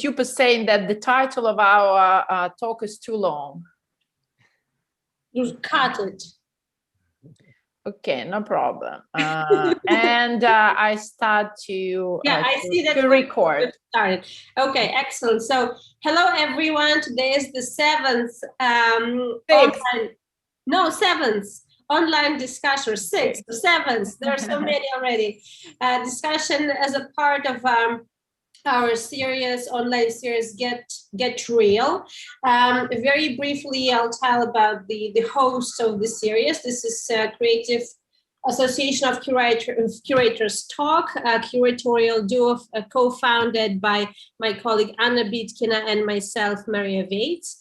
YouTube is saying that the title of our talk is too long. You cut it. Okay, no problem. And I start to I see that to record. Started. Okay, excellent. So hello everyone. Today is the seventh online discussion. Sixth, seventh. There are so many already. Discussion as a part of our series, online series, Get Real. Very briefly, I'll tell about the host of the series. This is Creative Association of Curators Talk, a curatorial duo co-founded by my colleague Anna Bitkina and myself, Maria Vates,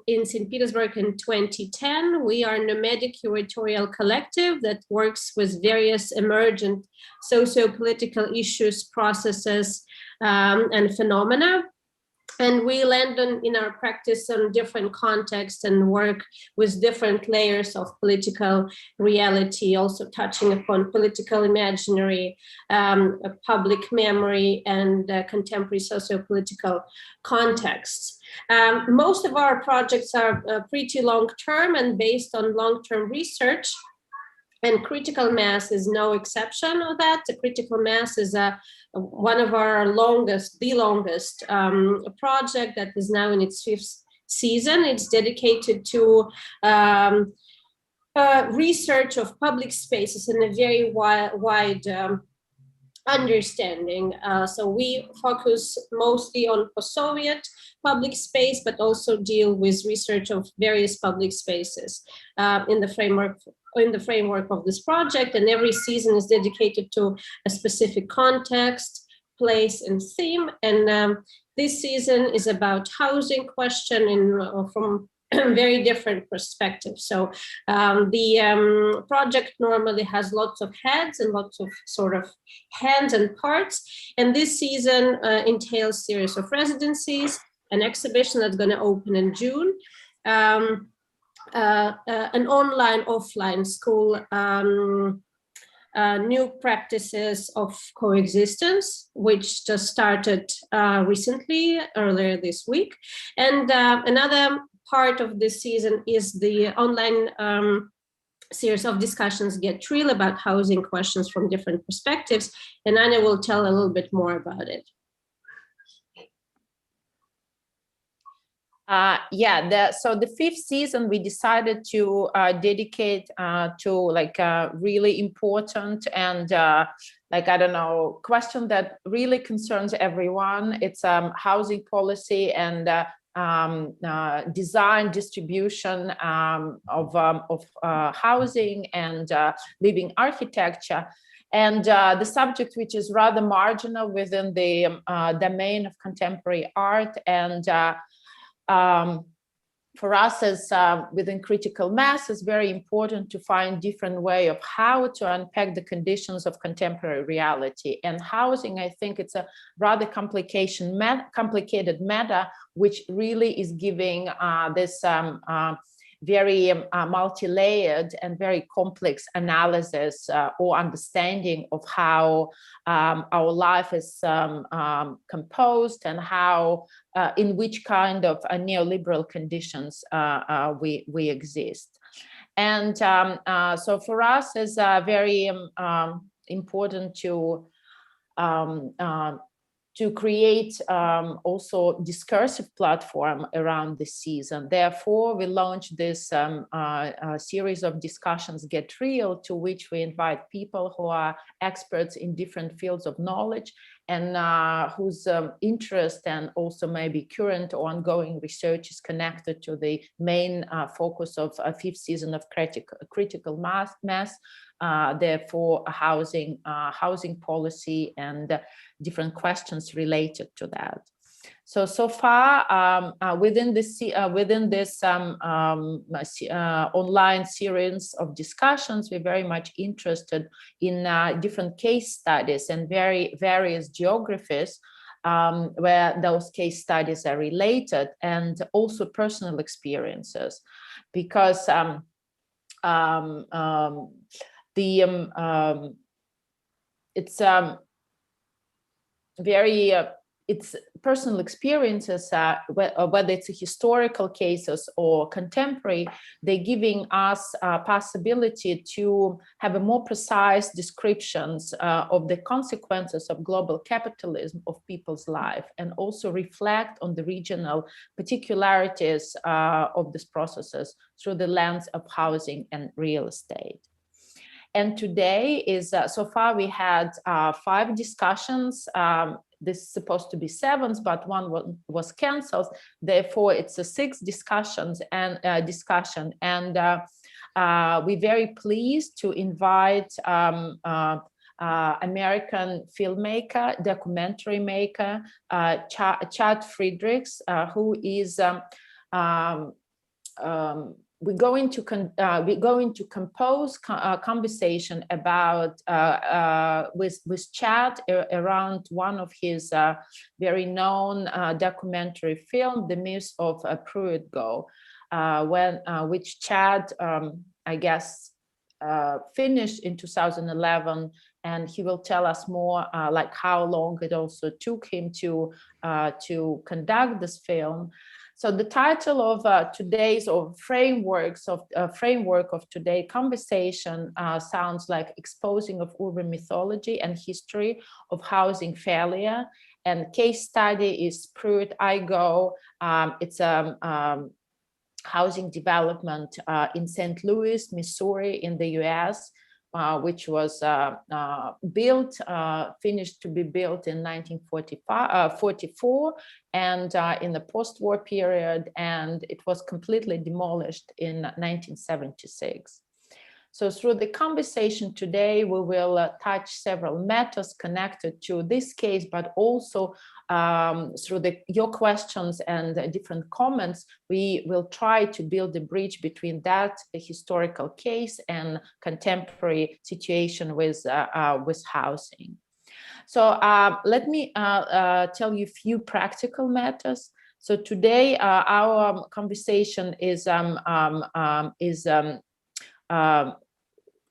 in St. Petersburg in 2010. We are a nomadic curatorial collective that works with various emergent socio-political issues, processes, and phenomena. And we land in our practice on different contexts and work with different layers of political reality, also touching upon political imaginary, public memory, and contemporary socio-political contexts. Most of our projects are pretty long-term and based on long-term research. And critical mass is no exception of that. The critical mass is one of our the longest project that is now in its 5th season. It's dedicated to research of public spaces in a very wide understanding. So we focus mostly on post-Soviet public space, but also deal with research of various public spaces in the framework of this project. And every season is dedicated to a specific context, place, and theme. And this season is about housing question from very different perspectives. So the project normally has lots of heads and lots of sort of hands and parts. And this season entails series of residencies, an exhibition that's going to open in June, an online, offline school, new practices of coexistence, which just started recently, earlier this week. And another part of this season is the online series of discussions Get Real about housing questions from different perspectives. And Anna will tell a little bit more about it. So the 5th season, we decided to dedicate to really important and question that really concerns everyone. It's housing policy and design, distribution of housing and living architecture. And the subject, which is rather marginal within the domain of contemporary art, and for us as within critical mass, it's very important to find different way of how to unpack the conditions of contemporary reality. And housing, I think it's a rather complicated matter, which really is giving this very multi-layered and very complex analysis or understanding of how our life is composed and how in which kind of neoliberal conditions we exist. And so for us it's very important to create also discursive platform around the season. Therefore, we launched this series of discussions, Get Real, to which we invite people who are experts in different fields of knowledge and whose interest and also maybe current or ongoing research is connected to the main focus of a 5th season of critical mass, therefore housing policy and different questions related to that. So far within this online series of discussions, we're very much interested in different case studies and various geographies where those case studies are related, and also personal experiences, because it's very it's personal experiences, whether it's historical cases or contemporary, they're giving us a possibility to have a more precise descriptions of the consequences of global capitalism of people's life, and also reflect on the regional particularities of these processes through the lens of housing and real estate. And today is, so far we had 5 discussions. This is supposed to be 7, but one was canceled. Therefore, it's a 6 discussions and discussion. And we're very pleased to invite American filmmaker, documentary maker, Chad Freidrichs, who is we're going to compose a conversation about with Chad around one of his very known documentary film, The Myth of Pruitt-Go, which Chad, I guess, finished in 2011, and he will tell us more like how long it also took him to conduct this film. So the title of today's framework of today's conversation sounds like Exposing of Urban Mythology and History of Housing Failure. And case study is Pruitt-Go. It's a housing development in St. Louis, Missouri, in the US, which was finished to be built in 1944 and in the post-war period, and it was completely demolished in 1976. So through the conversation today, we will touch several matters connected to this case, but also through your questions and different comments, we will try to build a bridge between that historical case and contemporary situation with housing. So let me tell you a few practical matters. So today our conversation is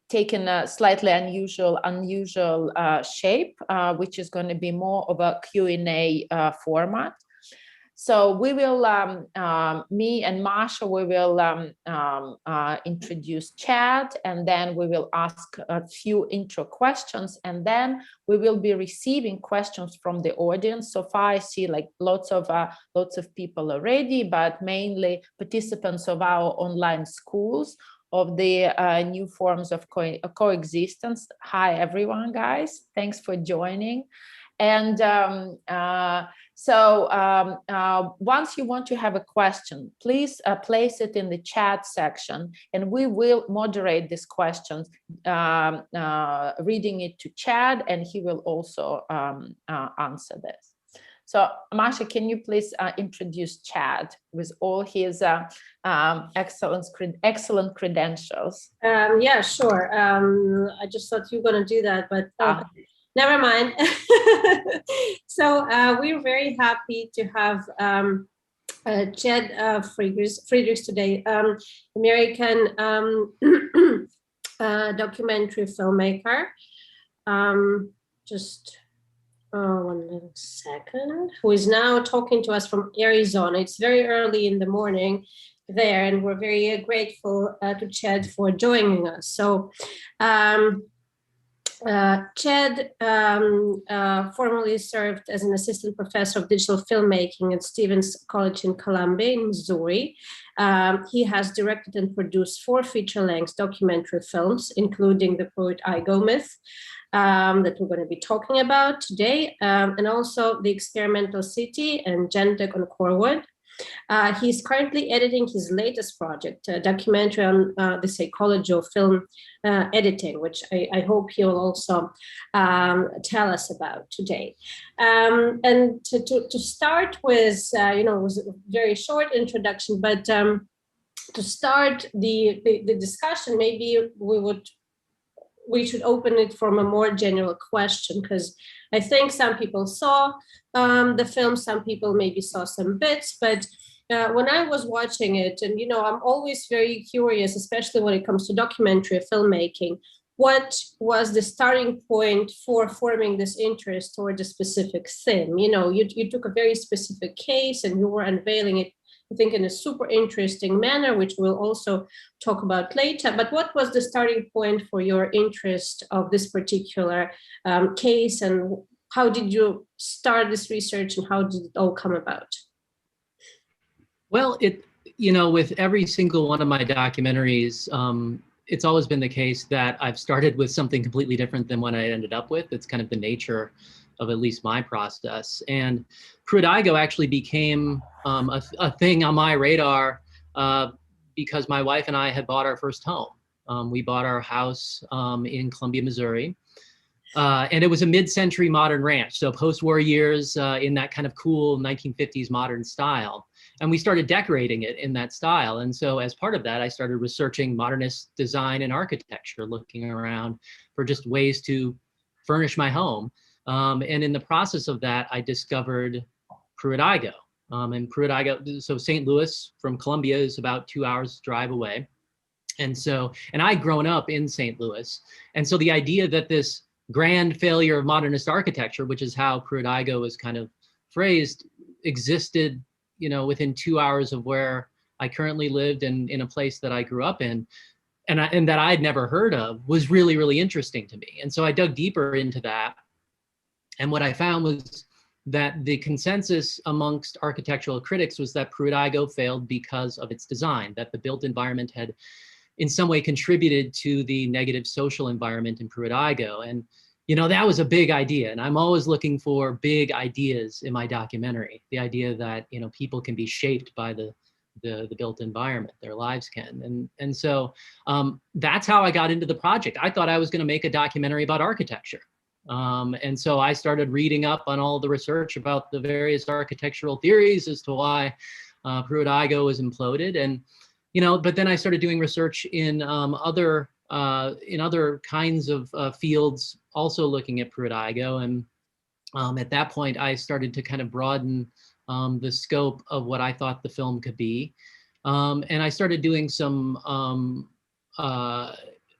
taken a slightly unusual shape, which is going to be more of a Q&A format. So we will, me and Masha, we will introduce Chad, and then we will ask a few intro questions, and then we will be receiving questions from the audience. So far, I see like lots of people already, but mainly participants of our online schools of the new forms of coexistence. Hi, everyone, guys. Thanks for joining. And once you want to have a question, please place it in the chat section, and we will moderate these questions, reading it to Chad, and he will also answer this. So, Masha, can you please introduce Chad with all his excellent credentials? Yeah, sure. I just thought you were going to do that, but never mind. So we're very happy to have Chad Freidrichs today, American documentary filmmaker. One little second, who is now talking to us from Arizona. It's very early in the morning there, and we're very grateful to Chad for joining us. So Chad formerly served as an assistant professor of digital filmmaking at Stevens College in Columbia, in Missouri. He has directed and produced 4 feature-length documentary films, including the Pruitt-Go myth, that we're going to be talking about today, and also The Experimental City and Gentek on Corwood. He's currently editing his latest project, a documentary on the psychology of film editing, which I hope he'll also tell us about today. And to start with, it was a very short introduction, but to start the discussion, maybe we should open it from a more general question, because I think some people saw the film, some people maybe saw some bits, but when I was watching it, and I'm always very curious, especially when it comes to documentary filmmaking, what was the starting point for forming this interest toward a specific theme? You know, you took a very specific case and you were unveiling it, I think, in a super interesting manner, which we'll also talk about later. But what was the starting point for your interest of this particular case, and how did you start this research, and how did it all come about? Well, with every single one of my documentaries, it's always been the case that I've started with something completely different than what I ended up with. It's kind of the nature of at least my process. And Pruitt-Igoe actually became a thing on my radar because my wife and I had bought our first home. We bought our house in Columbia, Missouri. And it was a mid-century modern ranch, so post-war years in that kind of cool 1950s modern style. And we started decorating it in that style. And so as part of that, I started researching modernist design and architecture, looking around for just ways to furnish my home. And in the process of that, I discovered Pruitt-Igoe. And Pruitt-Igoe, so St. Louis from Columbia is about 2 hours drive away. And I'd grown up in St. Louis. And so the idea that this grand failure of modernist architecture, which is how Pruitt-Igoe is kind of phrased, existed, within 2 hours of where I currently lived and in a place that I grew up in, and that I'd never heard of, was really, really interesting to me. And so I dug deeper into that. And what I found was that the consensus amongst architectural critics was that Pruitt-Igoe failed because of its design, that the built environment had in some way contributed to the negative social environment in Pruitt-Igoe. And that was a big idea, and I'm always looking for big ideas in my documentary. The idea that people can be shaped by the built environment, their lives can, and so that's how I got into the project. I thought I was going to make a documentary about architecture, and so I started reading up on all the research about the various architectural theories as to why Pruitt-Igoe was imploded, and but then I started doing research in other kinds of fields, also looking at Pruitt-Igoe. And at that point, I started to kind of broaden the scope of what I thought the film could be. And I started doing some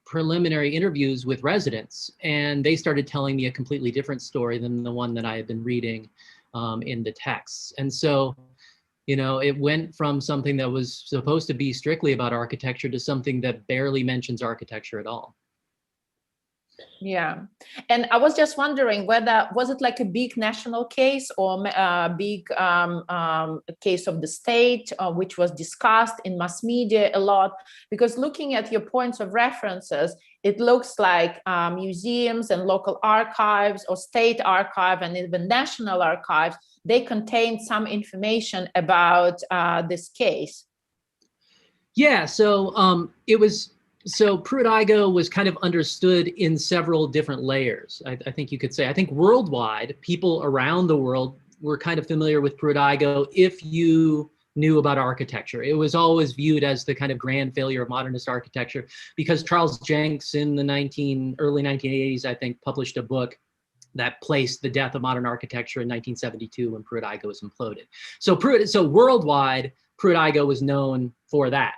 preliminary interviews with residents, and they started telling me a completely different story than the one that I had been reading in the texts. And so it went from something that was supposed to be strictly about architecture to something that barely mentions architecture at all. Yeah. And I was just wondering was it like a big national case or a big case of the state, which was discussed in mass media a lot? Because looking at your points of references, it looks like museums and local archives or state archive and even national archives, they contain some information about this case. Yeah, so So Pruitt-Igoe was kind of understood in several different layers, I think you could say. I think worldwide, people around the world were kind of familiar with Pruitt-Igoe if you knew about architecture. It was always viewed as the kind of grand failure of modernist architecture because Charles Jenks in the early 1980s, I think, published a book that placed the death of modern architecture in 1972 when Pruitt-Igoe was imploded. So worldwide, Pruitt-Igoe was known for that.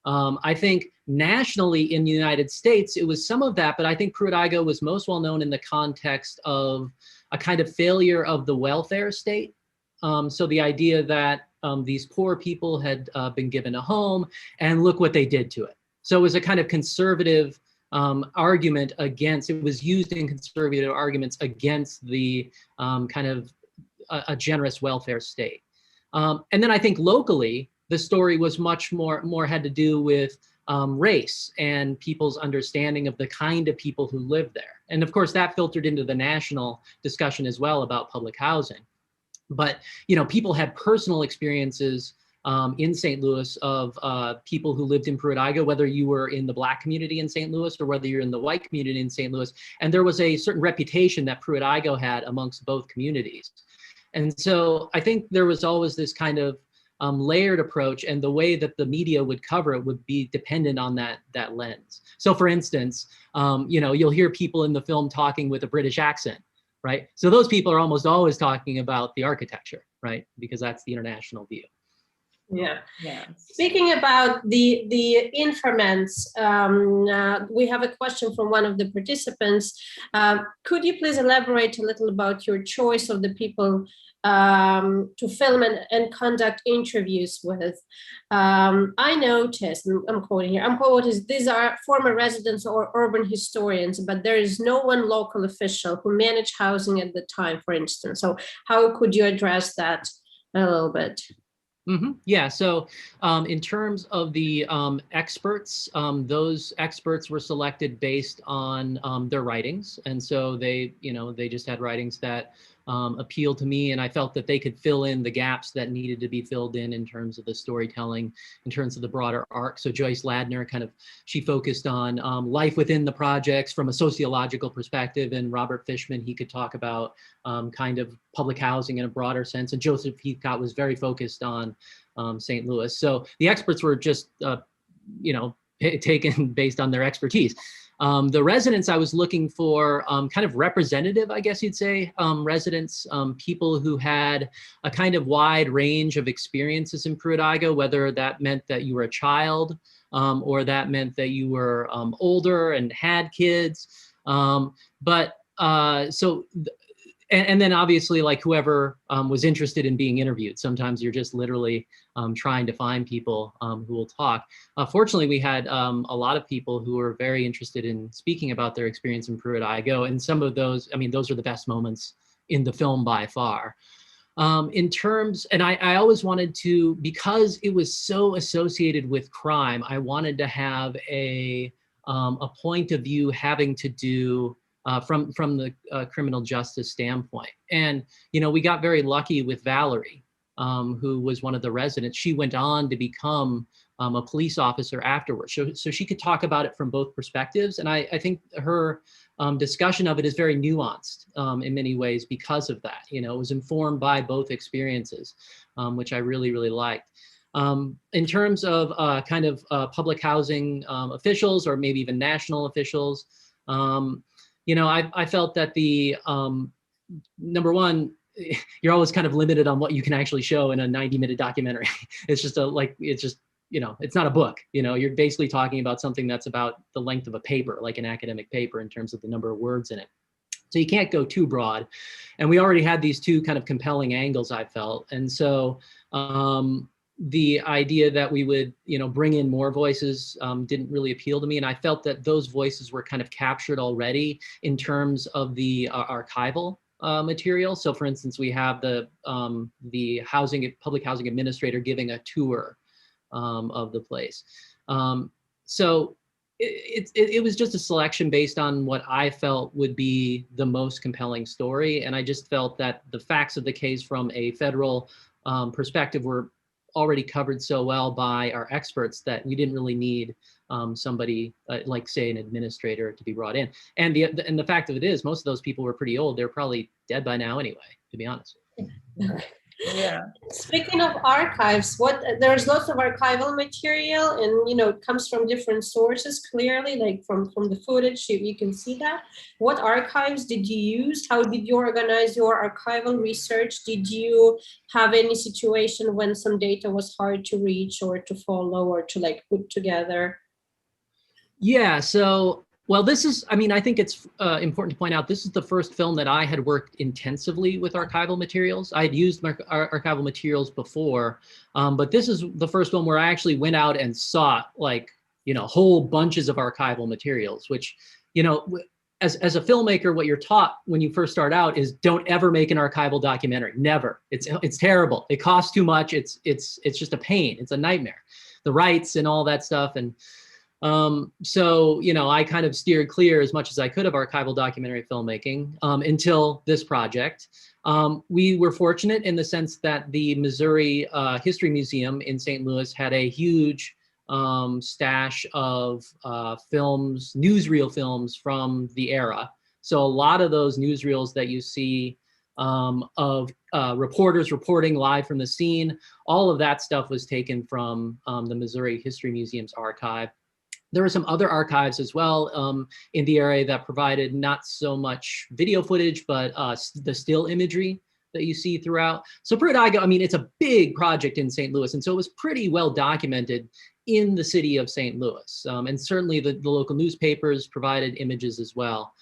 I think nationally in the United States, it was some of that, but I think Pruitt-Igoe was most well known in the context of a kind of failure of the welfare state. So the idea that these poor people had been given a home and look what they did to it. So it was a kind of conservative argument against, it was used in conservative arguments against the kind of a generous welfare state. And then I think locally, the story was much more had to do with race and people's understanding of the kind of people who live there. And of course, that filtered into the national discussion as well about public housing. But, people had personal experiences in St. Louis of people who lived in Pruitt-Igoe, whether you were in the Black community in St. Louis or whether you're in the white community in St. Louis. And there was a certain reputation that Pruitt-Igoe had amongst both communities. And so I think there was always this kind of layered approach, and the way that the media would cover it would be dependent on that lens. So for instance, you'll hear people in the film talking with a British accent, right? So those people are almost always talking about the architecture, right? Because that's the international view. Yeah. Yeah. Speaking about the informants, we have a question from one of the participants. Could you please elaborate a little about your choice of the people to film and conduct interviews with? I noticed, I'm quoting here, these are former residents or urban historians, but there is no one local official who managed housing at the time, for instance. So how could you address that a little bit? Yeah, so in terms of the experts, those experts were selected based on their writings. And so they just had writings that appealed to me, and I felt that they could fill in the gaps that needed to be filled in terms of the storytelling, in terms of the broader arc. So Joyce Ladner she focused on life within the projects from a sociological perspective, and Robert Fishman, he could talk about kind of public housing in a broader sense. And Joseph Heathcott was very focused on St. Louis. So the experts were just, taken based on their expertise. The residents, I was looking for kind of representative, I guess you'd say, residents, people who had a kind of wide range of experiences in Pruitt-Igoe, whether that meant that you were a child or that meant that you were older and had kids. And then obviously, like, whoever was interested in being interviewed. Sometimes you're just literally trying to find people who will talk. Fortunately, we had a lot of people who were very interested in speaking about their experience in Pruitt-Igoe. And some of those, I mean, those are the best moments in the film by far. In terms, and I always wanted to, because it was so associated with crime, I wanted to have a point of view having to do from the criminal justice standpoint. And, we got very lucky with Valerie, who was one of the residents. She went on to become a police officer afterwards. So she could talk about it from both perspectives. And I think her discussion of it is very nuanced in many ways because of that. It was informed by both experiences, which I really, really liked. In terms of kind of public housing officials, or maybe even national officials, I felt that the number one, you're always kind of limited on what you can actually show in a 90-minute documentary. It's just it's not a book. You're basically talking about something that's about the length of a paper, like an academic paper, in terms of the number of words in it. So you can't go too broad. And we already had these two kind of compelling angles, I felt. And so the idea that we would, bring in more voices didn't really appeal to me. And I felt that those voices were kind of captured already in terms of the archival material. So for instance, we have the public housing administrator giving a tour of the place. So it was just a selection based on what I felt would be the most compelling story. And I just felt that the facts of the case from a federal perspective were already covered so well by our experts that we didn't really need somebody like, say, an administrator to be brought in. And the fact of it is, most of those people were pretty old. They're probably dead by now anyway, to be honest. Yeah. Speaking of archives, there's lots of archival material, and it comes from different sources, clearly, like from the footage, you can see that. What archives did you use? How did you organize your archival research? Did you have any situation when some data was hard to reach or to follow or to put together? Yeah, so, well, I think it's important to point out, this is the first film that I had worked intensively with archival materials. I had used archival materials before, but this is the first one where I actually went out and sought whole bunches of archival materials, which, as a filmmaker, what you're taught when you first start out is don't ever make an archival documentary. Never. It's terrible. It costs too much. It's just a pain. It's a nightmare. The rights and all that stuff. And so, I kind of steered clear as much as I could of archival documentary filmmaking until this project. We were fortunate in the sense that the Missouri History Museum in St. Louis had a huge stash of films, newsreel films from the era. So a lot of those newsreels that you see of reporters reporting live from the scene, all of that stuff was taken from the Missouri History Museum's archive. There were some other archives as well in the area that provided not so much video footage, but the still imagery that you see throughout. So Pruitt-Igoe, I mean, it's a big project in St. Louis, and so it was pretty well documented in the city of St. Louis. And certainly the local newspapers provided images as well.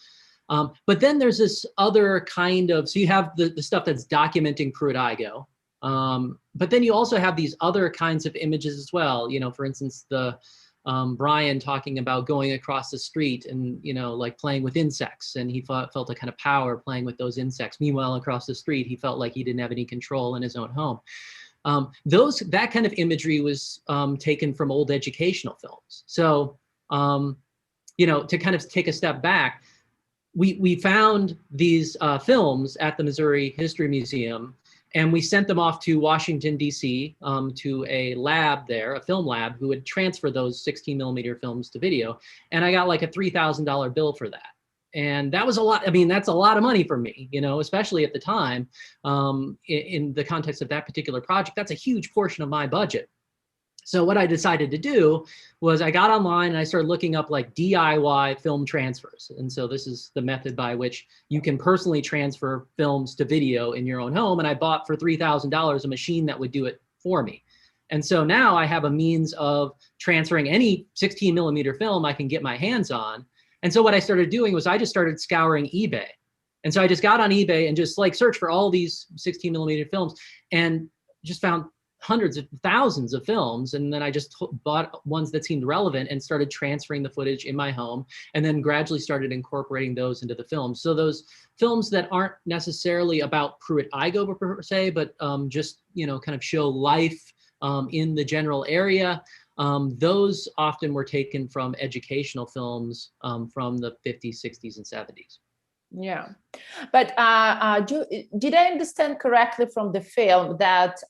But then there's this other kind of, so you have the stuff that's documenting Pruitt-Igoe, but then you also have these other kinds of images as well. You know, for instance, the Brian talking about going across the street and, you know, like playing with insects, and he felt a kind of power playing with those insects. Meanwhile, across the street, he felt like he didn't have any control in his own home. That kind of imagery was taken from old educational films. So, you know, to kind of take a step back, we found these films at the Missouri History Museum, and we sent them off to Washington, D.C., to a lab there, a film lab, who would transfer those 16 millimeter films to video. And I got like a $3,000 bill for that. And that was a lot. I mean, that's a lot of money for me, you know, especially at the time, in the context of that particular project. That's a huge portion of my budget. So what I decided to do was I got online and I started looking up like DIY film transfers. And so this is the method by which you can personally transfer films to video in your own home. And I bought for $3,000 a machine that would do it for me. And so now I have a means of transferring any 16 millimeter film I can get my hands on. And so what I started doing was I just started scouring eBay. And so I just got on eBay and just like searched for all these 16 millimeter films and just found hundreds of thousands of films. And then I just bought ones that seemed relevant and started transferring the footage in my home, and then gradually started incorporating those into the films. So those films that aren't necessarily about Pruitt-Igoe per se, but just, you know, kind of show life in the general area. Those often were taken from educational films from the 50s, 60s, and 70s. Yeah, but did I understand correctly from the film that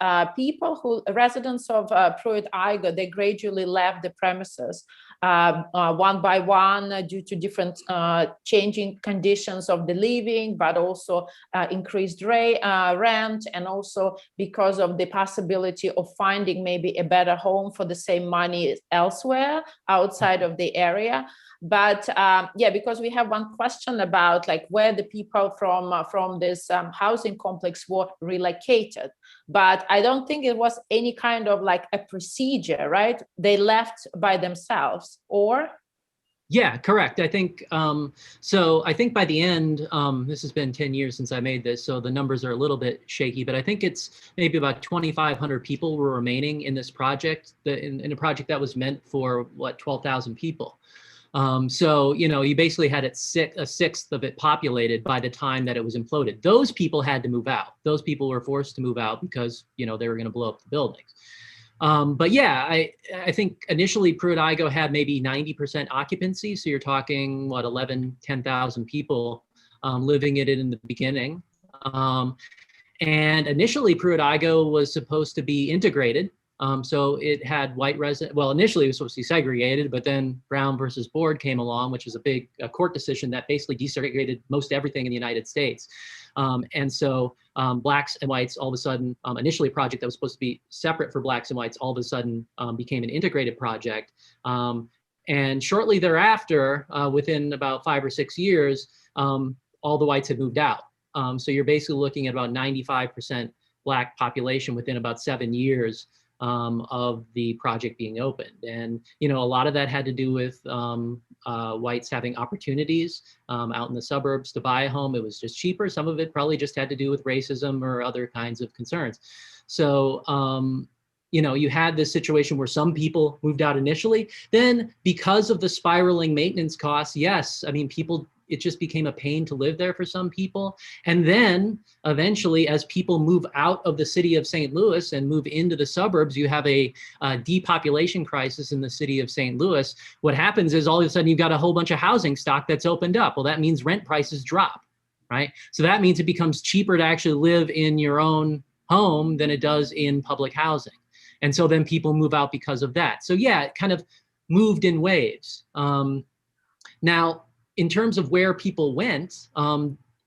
residents of Pruitt-Igoe, they gradually left the premises one by one due to different changing conditions of the living, but also increased rent, and also because of the possibility of finding maybe a better home for the same money elsewhere outside of the area? But yeah, because we have one question about like where the people from this housing complex were relocated, but I don't think it was any kind of like a procedure, right? They left by themselves, or? Yeah, correct. I think, so I think by the end, this has been 10 years since I made this, so the numbers are a little bit shaky, but I think it's maybe about 2,500 people were remaining in this project, in a project that was meant for, what, 12,000 people. So, you know, you basically had a sixth of it populated by the time that it was imploded. Those people had to move out. Those people were forced to move out because, you know, they were going to blow up the buildings. But yeah, I think initially Pruitt-Igoe had maybe 90% occupancy. So you're talking, what, 10,000 people living in it in the beginning. And initially Pruitt-Igoe was supposed to be integrated. So it had white residents. Well, initially it was supposed to be segregated, but then Brown versus Board came along, which is a big court decision that basically desegregated most everything in the United States. And so blacks and whites all of a sudden, initially a project that was supposed to be separate for blacks and whites all of a sudden became an integrated project. And shortly thereafter, within about 5 or 6 years, all the whites had moved out. So you're basically looking at about 95% black population within about 7 years of the project being opened. And, you know, a lot of that had to do with whites having opportunities out in the suburbs to buy a home. It was just cheaper. Some of it probably just had to do with racism or other kinds of concerns. So, you know, you had this situation where some people moved out initially. Then because of the spiraling maintenance costs, yes, I mean, it just became a pain to live there for some people. And then eventually, as people move out of the city of St. Louis and move into the suburbs, you have a depopulation crisis in the city of St. Louis. What happens is all of a sudden you've got a whole bunch of housing stock that's opened up. Well, that means rent prices drop, right? So that means it becomes cheaper to actually live in your own home than it does in public housing. And so then people move out because of that. So yeah, it kind of moved in waves. Now, in terms of where people went,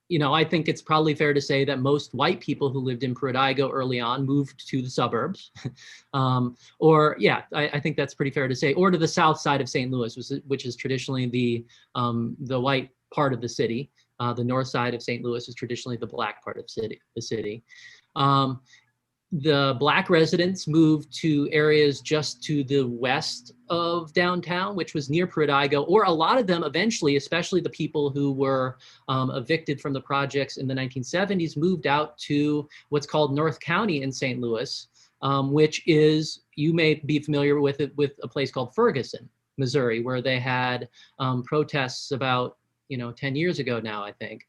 you know, I think it's probably fair to say that most white people who lived in Pruitt-Igoe early on moved to the suburbs, or yeah, I think that's pretty fair to say, or to the south side of St. Louis, which is traditionally the white part of the city. The north side of St. Louis is traditionally the black part of the city. The Black residents moved to areas just to the west of downtown, which was near Pruitt-Igoe, or a lot of them eventually, especially the people who were evicted from the projects in the 1970s, moved out to what's called North County in St. Louis, which is, you may be familiar with it, with a place called Ferguson, Missouri, where they had protests about 10 years ago now, I think.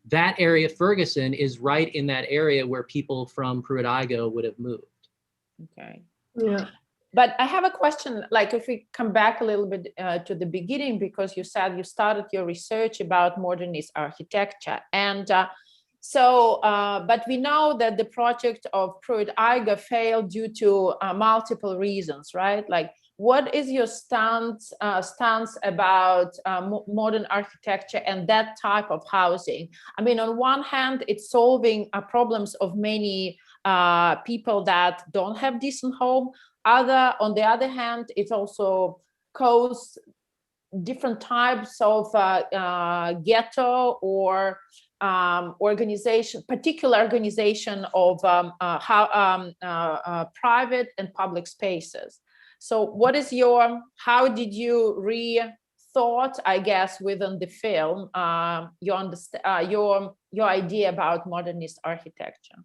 That area, Ferguson, is right in that area where people from Pruitt-Igoe would have moved. Okay. Yeah. But I have a question, like if we come back a little bit to the beginning, because you said you started your research about modernist architecture. And but we know that the project of Pruitt-Igoe failed due to multiple reasons, right? Like, what is your stance about modern architecture and that type of housing? I mean, on one hand, it's solving problems of many people that don't have decent home. On the other hand, it also causes different types of ghetto or particular organization of private and public spaces. So how did you rethought, I guess, within the film, your idea about modernist architecture?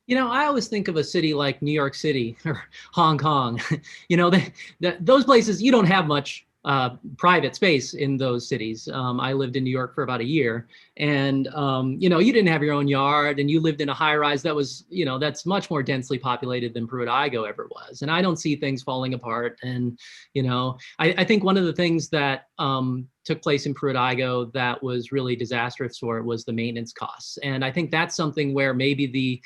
I always think of a city like New York City or Hong Kong. Those places, you don't have much private space in those cities. I lived in New York for about a year, and you didn't have your own yard, and you lived in a high rise that was, that's much more densely populated than Pruitt-Igoe ever was. And I don't see things falling apart. And I think one of the things that took place in Pruitt-Igoe that was really disastrous for it was the maintenance costs. And I think that's something where maybe the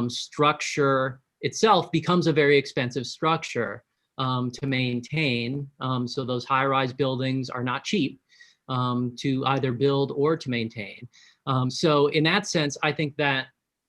structure itself becomes a very expensive structure to maintain. So those high-rise buildings are not cheap to either build or to maintain. So in that sense, I think that,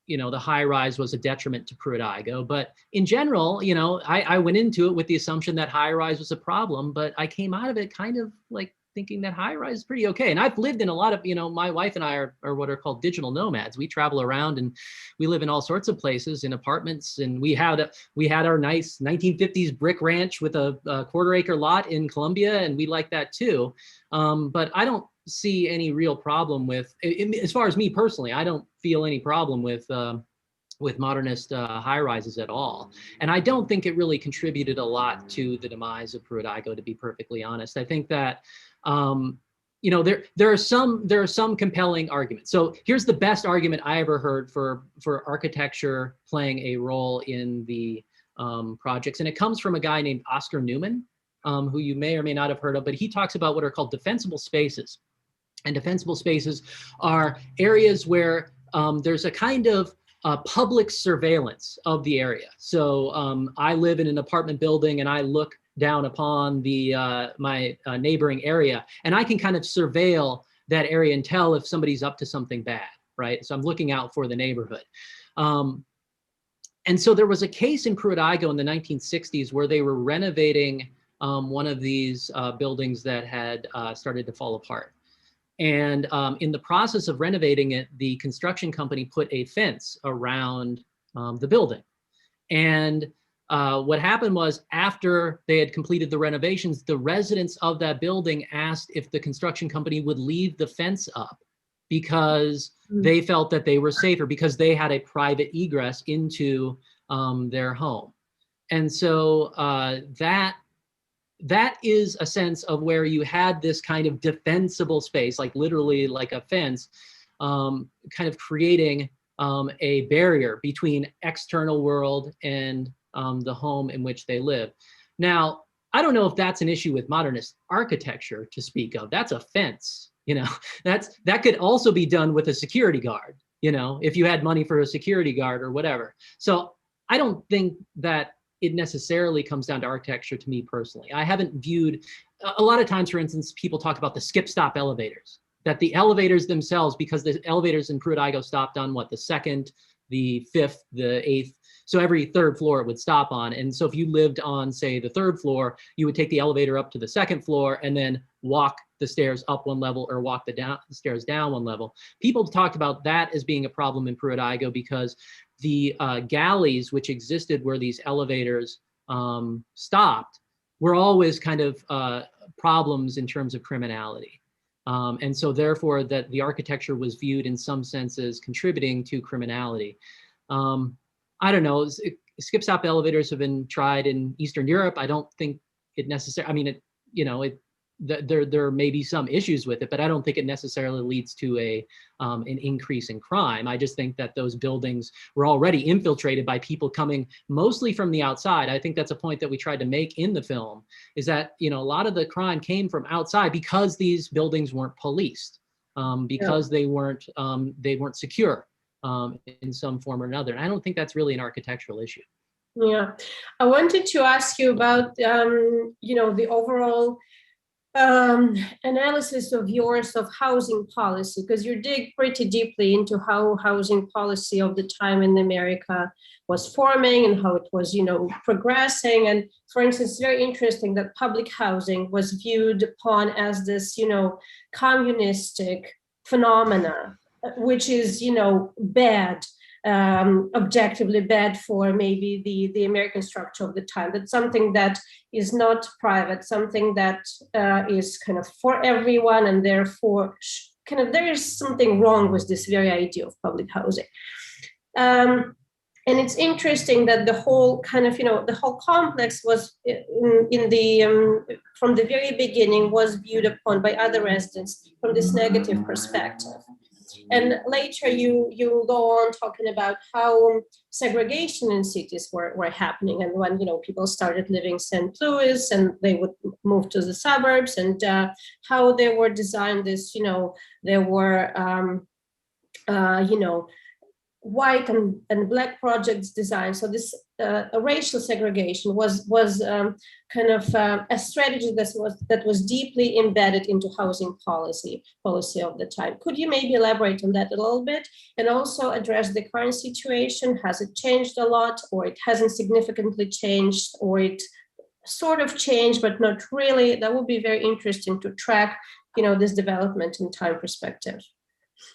the high-rise was a detriment to Pruitt-Igoe. But in general, I went into it with the assumption that high-rise was a problem, but I came out of it kind of like thinking that high-rise is pretty okay. And I've lived in a lot of, my wife and I are what are called digital nomads. We travel around and we live in all sorts of places, in apartments. And we had our nice 1950s brick ranch with a quarter-acre lot in Columbia, and we like that too. But I don't see any real problem with, as far as me personally, I don't feel any problem with modernist high-rises at all. And I don't think it really contributed a lot to the demise of Pruitt-Igoe, to be perfectly honest. I think that there are some compelling arguments. So here's the best argument I ever heard for architecture playing a role in the projects, and it comes from a guy named Oscar Newman, who you may or may not have heard of, but he talks about what are called defensible spaces. And defensible spaces are areas where there's a kind of public surveillance of the area. So I live in an apartment building and I look down upon my neighboring area, and I can kind of surveil that area and tell if somebody's up to something bad, right? So I'm looking out for the neighborhood. And so there was a case in Pruitt-Igoe in the 1960s where they were renovating one of these buildings that had started to fall apart. And in the process of renovating it, the construction company put a fence around the building. And what happened was, after they had completed the renovations, the residents of that building asked if the construction company would leave the fence up because they felt that they were safer, because they had a private egress into their home. And so that is a sense of where you had this kind of defensible space, like literally like a fence, kind of creating a barrier between external world and the home in which they live. Now, I don't know if that's an issue with modernist architecture to speak of. That's a fence, that could also be done with a security guard, if you had money for a security guard or whatever. So I don't think that it necessarily comes down to architecture to me personally. I haven't viewed, a lot of times, for instance, people talk about the skip stop elevators, that the elevators themselves, because the elevators in Pruitt-Igoe stopped on the 2nd, the 5th, the 8th. So every 3rd floor it would stop on. And so if you lived on, say, the 3rd floor, you would take the elevator up to the 2nd floor and then walk the stairs up one level or walk the stairs down one level. People talked about that as being a problem in Pruitt-Igoe because the galleys which existed where these elevators stopped were always kind of problems in terms of criminality. And so therefore that the architecture was viewed in some sense as contributing to criminality. I don't know, skip-stop elevators have been tried in Eastern Europe. I don't think it necessarily, I mean, there may be some issues with it, but I don't think it necessarily leads to an increase in crime. I just think that those buildings were already infiltrated by people coming mostly from the outside. I think that's a point that we tried to make in the film, is that, a lot of the crime came from outside because these buildings weren't policed, because they weren't secure in some form or another. And I don't think that's really an architectural issue. Yeah, I wanted to ask you about, the overall analysis of yours of housing policy, because you dig pretty deeply into how housing policy of the time in America was forming and how it was, progressing. And for instance, it's very interesting that public housing was viewed upon as this, communistic phenomena, which is, bad. Objectively bad for maybe the American structure of the time. That's something that is not private, something that is kind of for everyone, and therefore there is something wrong with this very idea of public housing. And it's interesting that the whole kind of, the whole complex was from the very beginning was viewed upon by other residents from this negative perspective. And later you go on talking about how segregation in cities were happening. And when, people started living in St. Louis and they would move to the suburbs, and how they were designed this, there were, white and black projects designed. So this racial segregation was kind of a strategy that was deeply embedded into housing policy of the time. Could you maybe elaborate on that a little bit, and also address the current situation? Has it changed a lot, or it hasn't significantly changed, or it sort of changed but not really? That would be very interesting to track, this development in time perspective.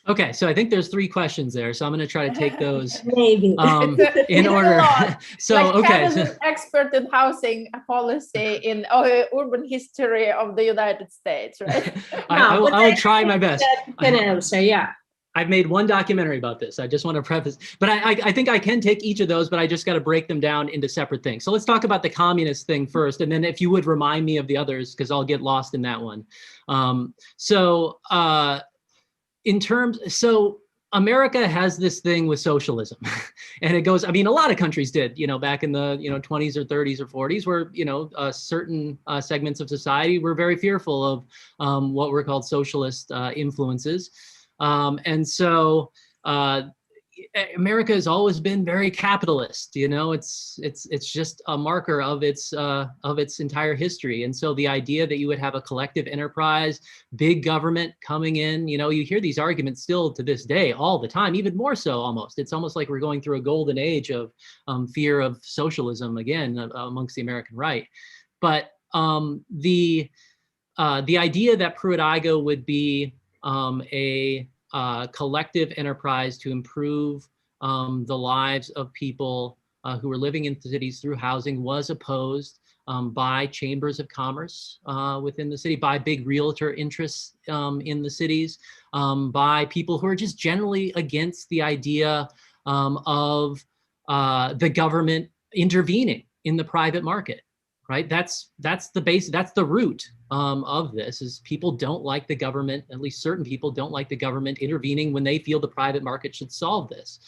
Okay, so I think there's 3 questions there, so I'm going to try to take those maybe in order. So like okay, Kevin is an expert in housing policy in urban history of the United States, right? I will try my best. Can answer, yeah. I've made one documentary about this. I just want to preface, but I think I can take each of those, but I just got to break them down into separate things. So let's talk about the communist thing first, and then if you would remind me of the others, because I'll get lost in that one. So America has this thing with socialism, and it goes, I mean, a lot of countries did, back in the, 20s or 30s or 40s, where, certain segments of society were very fearful of what were called socialist influences. And so America has always been very capitalist. It's just a marker of its entire history. And so the idea that you would have a collective enterprise, big government coming in, you hear these arguments still to this day all the time, even more so almost. It's almost like we're going through a golden age of fear of socialism again amongst the American right. But the idea that Pruitt-Igoe would be a collective enterprise to improve the lives of people who were living in cities through housing was opposed by chambers of commerce within the city, by big realtor interests in the cities, by people who are just generally against the idea of the government intervening in the private market. Right, that's the base. That's the root of this. Is people don't like the government. At least certain people don't like the government intervening when they feel the private market should solve this.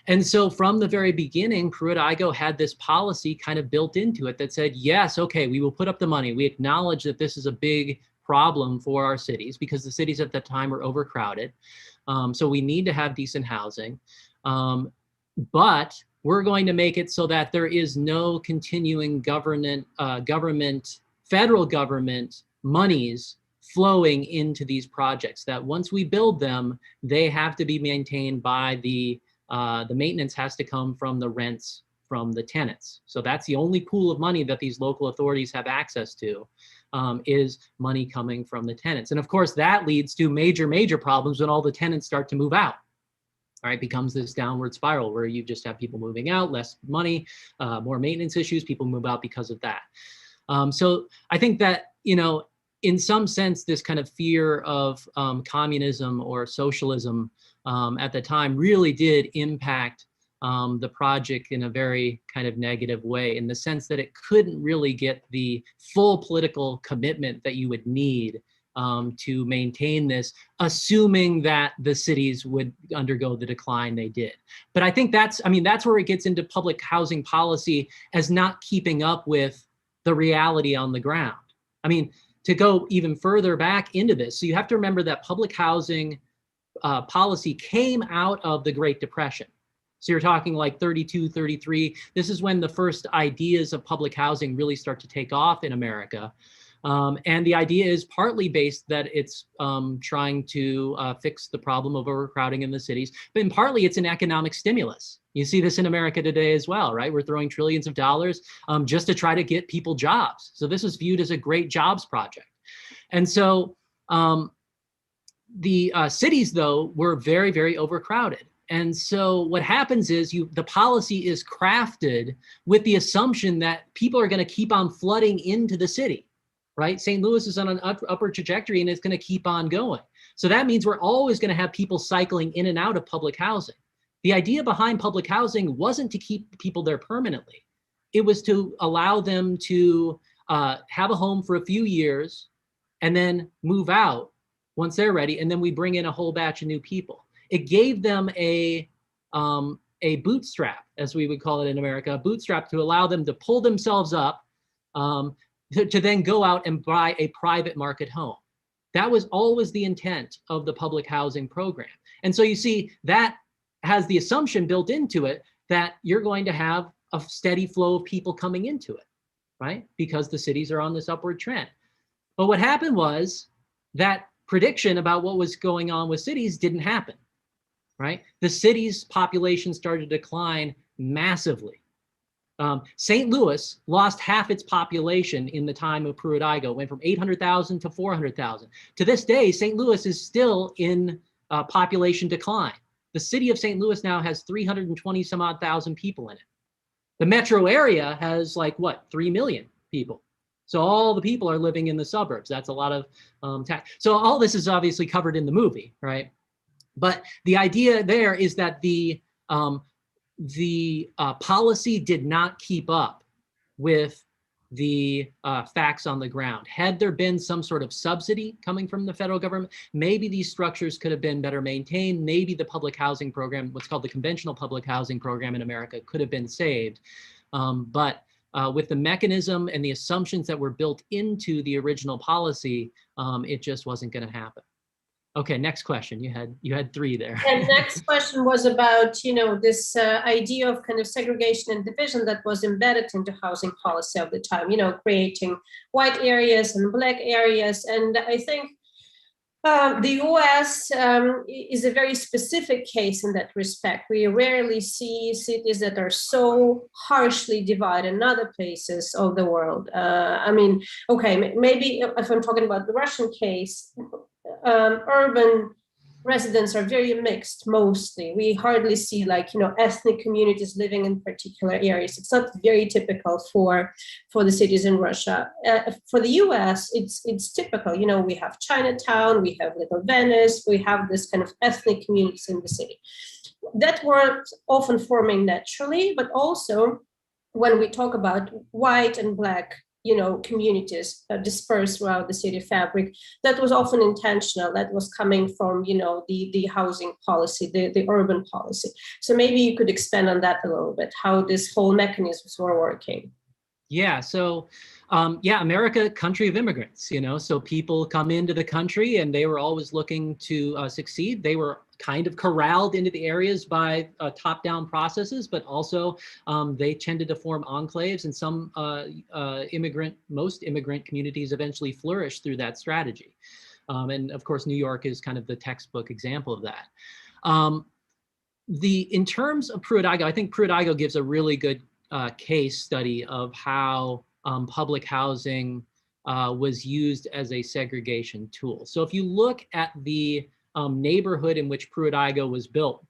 And so from the very beginning, Pruitt-Igoe had this policy kind of built into it that said, yes, okay, we will put up the money. We acknowledge that this is a big problem for our cities because the cities at that time were overcrowded. So we need to have decent housing, but we're going to make it so that there is no continuing federal government monies flowing into these projects, that once we build them, they have to be maintained by the maintenance has to come from the rents from the tenants. So that's the only pool of money that these local authorities have access to, is money coming from the tenants. And of course, that leads to major problems when all the tenants start to move out. All right, becomes this downward spiral where you just have people moving out, less money, more maintenance issues, people move out because of that. So I think that, in some sense, this kind of fear of communism or socialism at the time really did impact the project in a very kind of negative way, in the sense that it couldn't really get the full political commitment that you would need to maintain this, assuming that the cities would undergo the decline they did. But I think that's where it gets into public housing policy as not keeping up with the reality on the ground. I mean, to go even further back into this, so you have to remember that public housing policy came out of the Great Depression. So you're talking like 32, 33. This is when the first ideas of public housing really start to take off in America. And the idea is partly based that it's trying to fix the problem of overcrowding in the cities, but in partly it's an economic stimulus. You see this in America today as well, right? We're throwing trillions of dollars just to try to get people jobs. So this is viewed as a great jobs project. And so the cities, though, were very overcrowded. And so what happens is the policy is crafted with the assumption that people are going to keep on flooding into the city, right? St. Louis is on an upward trajectory and it's going to keep on going. So that means we're always going to have people cycling in and out of public housing. The idea behind public housing wasn't to keep people there permanently. It was to allow them to have a home for a few years and then move out once they're ready. And then we bring in a whole batch of new people. It gave them a bootstrap, as we would call it in America, a bootstrap to allow them to pull themselves up to then go out and buy a private market home. That was always the intent of the public housing program. And so you see that has the assumption built into it that you're going to have a steady flow of people coming into it, right? Because the cities are on this upward trend. But what happened was that prediction about what was going on with cities didn't happen, right? The city's population started to decline massively. St. Louis lost half its population in the time of Pruitt-Igoe, went from 800,000 to 400,000. To this day, St. Louis is still in population decline. The city of St. Louis now has 320 some odd thousand people in it. The metro area has 3 million people. So all the people are living in the suburbs. That's a lot of tax. So all this is obviously covered in the movie, right? But the idea there is that the policy did not keep up with the facts on the ground. Had there been some sort of subsidy coming from the federal government, maybe these structures could have been better maintained. Maybe the public housing program, what's called the conventional public housing program in America, could have been saved. But with the mechanism and the assumptions that were built into the original policy, it just wasn't going to happen. Okay, next question. You had three there. And next question was about, this idea of kind of segregation and division that was embedded into housing policy of the time, creating white areas and black areas. And I think the US is a very specific case in that respect. We rarely see cities that are so harshly divided in other places of the world. Maybe if I'm talking about the Russian case, urban residents are very mixed mostly. We hardly see ethnic communities living in particular areas. It's not very typical for the cities in Russia. For the US, it's typical. We have Chinatown, we have Little Venice, we have this kind of ethnic communities in the city that were often forming naturally, but also when we talk about white and black communities dispersed throughout the city fabric, that was often intentional. That was coming from, the housing policy, the urban policy. So maybe you could expand on that a little bit, how this whole mechanisms were working. Yeah, so America, country of immigrants, so people come into the country and they were always looking to succeed. They were kind of corralled into the areas by top-down processes, but also they tended to form enclaves, and most immigrant communities eventually flourished through that strategy. And of course, New York is kind of the textbook example of that. In terms of Pruitt-Igoe, I think Pruitt-Igoe gives a really good case study of how public housing was used as a segregation tool. So if you look at the neighborhood in which Pruitt-Igoe was built,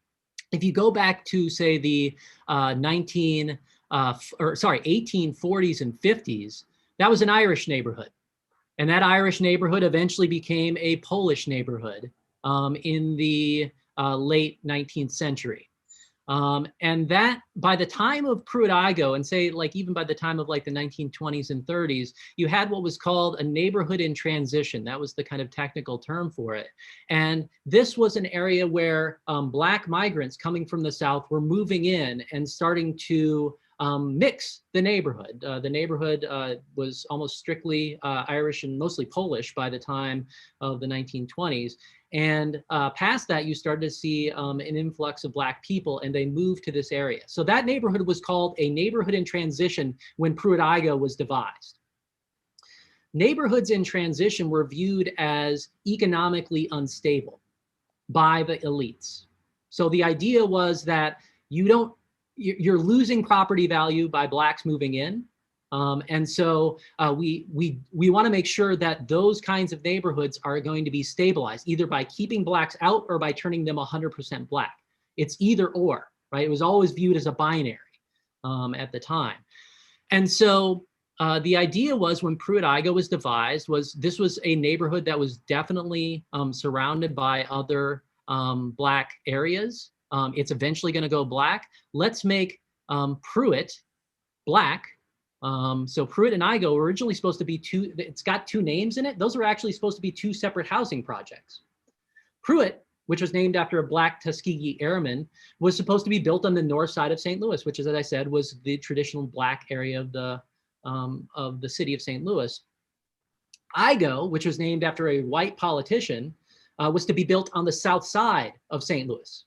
if you go back to, say, the 1840s and 50s, that was an Irish neighborhood. And that Irish neighborhood eventually became a Polish neighborhood in the late 19th century. And that, by the time of Pruitt-Igoe, and say like even by the time of like the 1920s and 30s, you had what was called a neighborhood in transition. That was the kind of technical term for it. And this was an area where Black migrants coming from the South were moving in and starting to mix the neighborhood. The neighborhood was almost strictly Irish and mostly Polish by the time of the 1920s. And past that, you started to see an influx of Black people, and they moved to this area. So that neighborhood was called a neighborhood in transition when Pruitt-Igoe was devised. Neighborhoods in transition were viewed as economically unstable by the elites. So the idea was that you're losing property value by Blacks moving in. And so we want to make sure that those kinds of neighborhoods are going to be stabilized, either by keeping Blacks out or by turning them 100% Black. It's either or, right? It was always viewed as a binary at the time. And so the idea was, when Pruitt-Igoe was devised, this was a neighborhood that was definitely surrounded by other Black areas. It's eventually going to go Black. Let's make Pruitt Black. So Pruitt and Igoe were originally supposed to be it's got two names in it. Those were actually supposed to be two separate housing projects. Pruitt, which was named after a Black Tuskegee Airman, was supposed to be built on the north side of St. Louis, which, as I said, was the traditional Black area of the city of St. Louis. Igoe, which was named after a white politician, was to be built on the south side of St. Louis.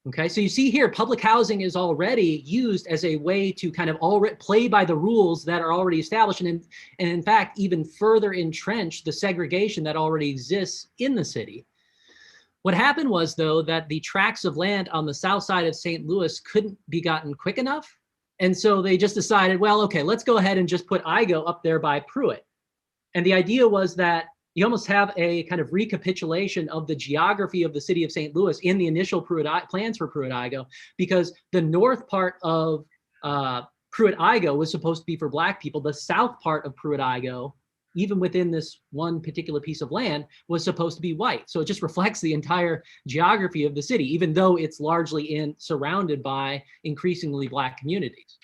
Okay, so you see here, public housing is already used as a way to kind of play by the rules that are already established, and in fact, even further entrench the segregation that already exists in the city. What happened was, though, that the tracts of land on the south side of St. Louis couldn't be gotten quick enough. And so they just decided, well, okay, let's go ahead and just put Igoe up there by Pruitt. And the idea was that you almost have a kind of recapitulation of the geography of the city of St. Louis in the initial plans for Pruitt-Igoe, because the north part of Pruitt-Igoe was supposed to be for Black people. The south part of Pruitt-Igoe, even within this one particular piece of land, was supposed to be white. So it just reflects the entire geography of the city, even though it's largely surrounded by increasingly Black communities.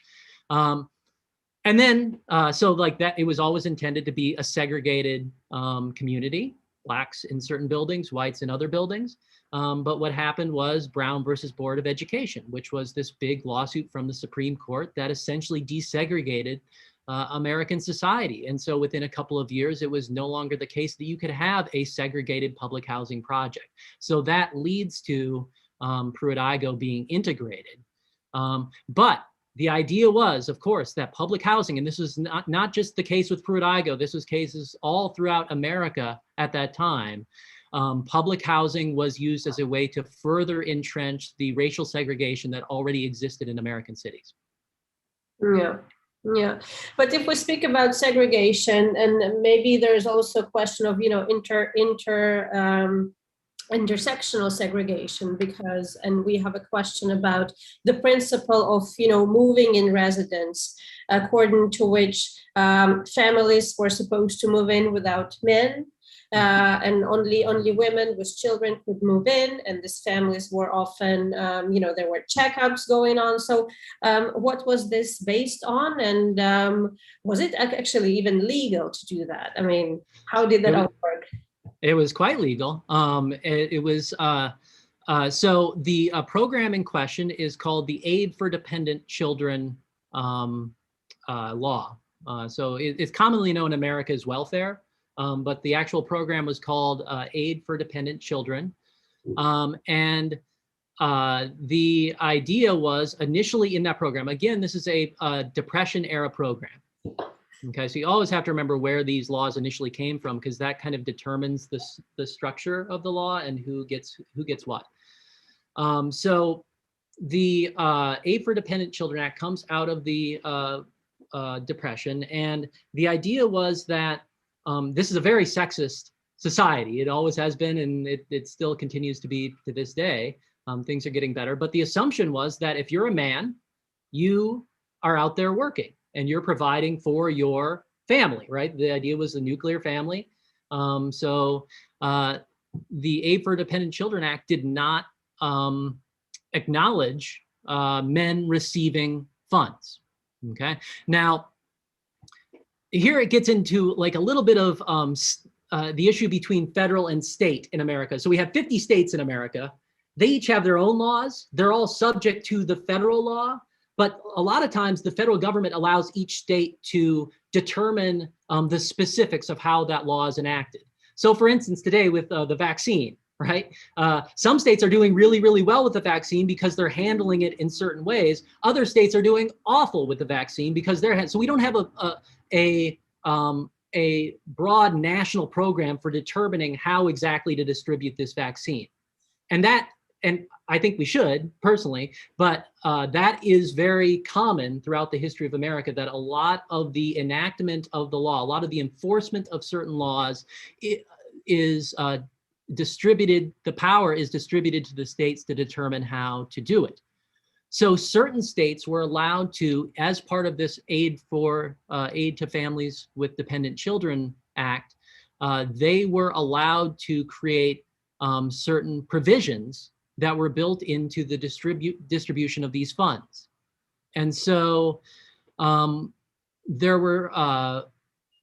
And then, so like that, it was always intended to be a segregated community, Blacks in certain buildings, whites in other buildings. But what happened was Brown versus Board of Education, which was this big lawsuit from the Supreme Court that essentially desegregated American society. And so within a couple of years, it was no longer the case that you could have a segregated public housing project. So that leads to Pruitt-Igoe being integrated. But the idea was, of course, that public housing, and this was not just the case with Pruitt-Igoe, this was cases all throughout America at that time. Public housing was used as a way to further entrench the racial segregation that already existed in American cities. Yeah. Yeah, but if we speak about segregation, and maybe there's also a question of, intersectional segregation, because, and we have a question about the principle of, moving in residence, according to which families were supposed to move in without men. And only women with children could move in, and these families were often, there were checkups going on. So what was this based on? And was it actually even legal to do that? I mean, how did that all work? It was quite legal. So the program in question is called the Aid for Dependent Children law. So it's commonly known in America as welfare. But the actual program was called Aid for Dependent Children. And the idea was initially in that program, again, this is a Depression era program. Okay, so you always have to remember where these laws initially came from, because that kind of determines the structure of the law and who gets what. So the Aid for Dependent Children Act comes out of the Depression, and the idea was that this is a very sexist society. It always has been, and it still continues to be to this day. Things are getting better, but the assumption was that if you're a man, you are out there working and you're providing for your family, right? The idea was the nuclear family. So the Aid for Dependent Children Act did not acknowledge men receiving funds. Okay, now here it gets into like a little bit of the issue between federal and state in America. So we have 50 states in America. They each have their own laws. They're all subject to the federal law, but a lot of times the federal government allows each state to determine the specifics of how that law is enacted. So for instance, today with the vaccine, right? Some states are doing really, really well with the vaccine because they're handling it in certain ways. Other states are doing awful with the vaccine because so we don't have a broad national program for determining how exactly to distribute this vaccine. And I think we should personally, but that is very common throughout the history of America, that a lot of the enactment of the law, a lot of the enforcement of certain laws is distributed, the power is distributed to the states to determine how to do it. So certain states were allowed to, as part of this Aid to Families with Dependent Children Act, they were allowed to create certain provisions that were built into the distribution of these funds. And so there were,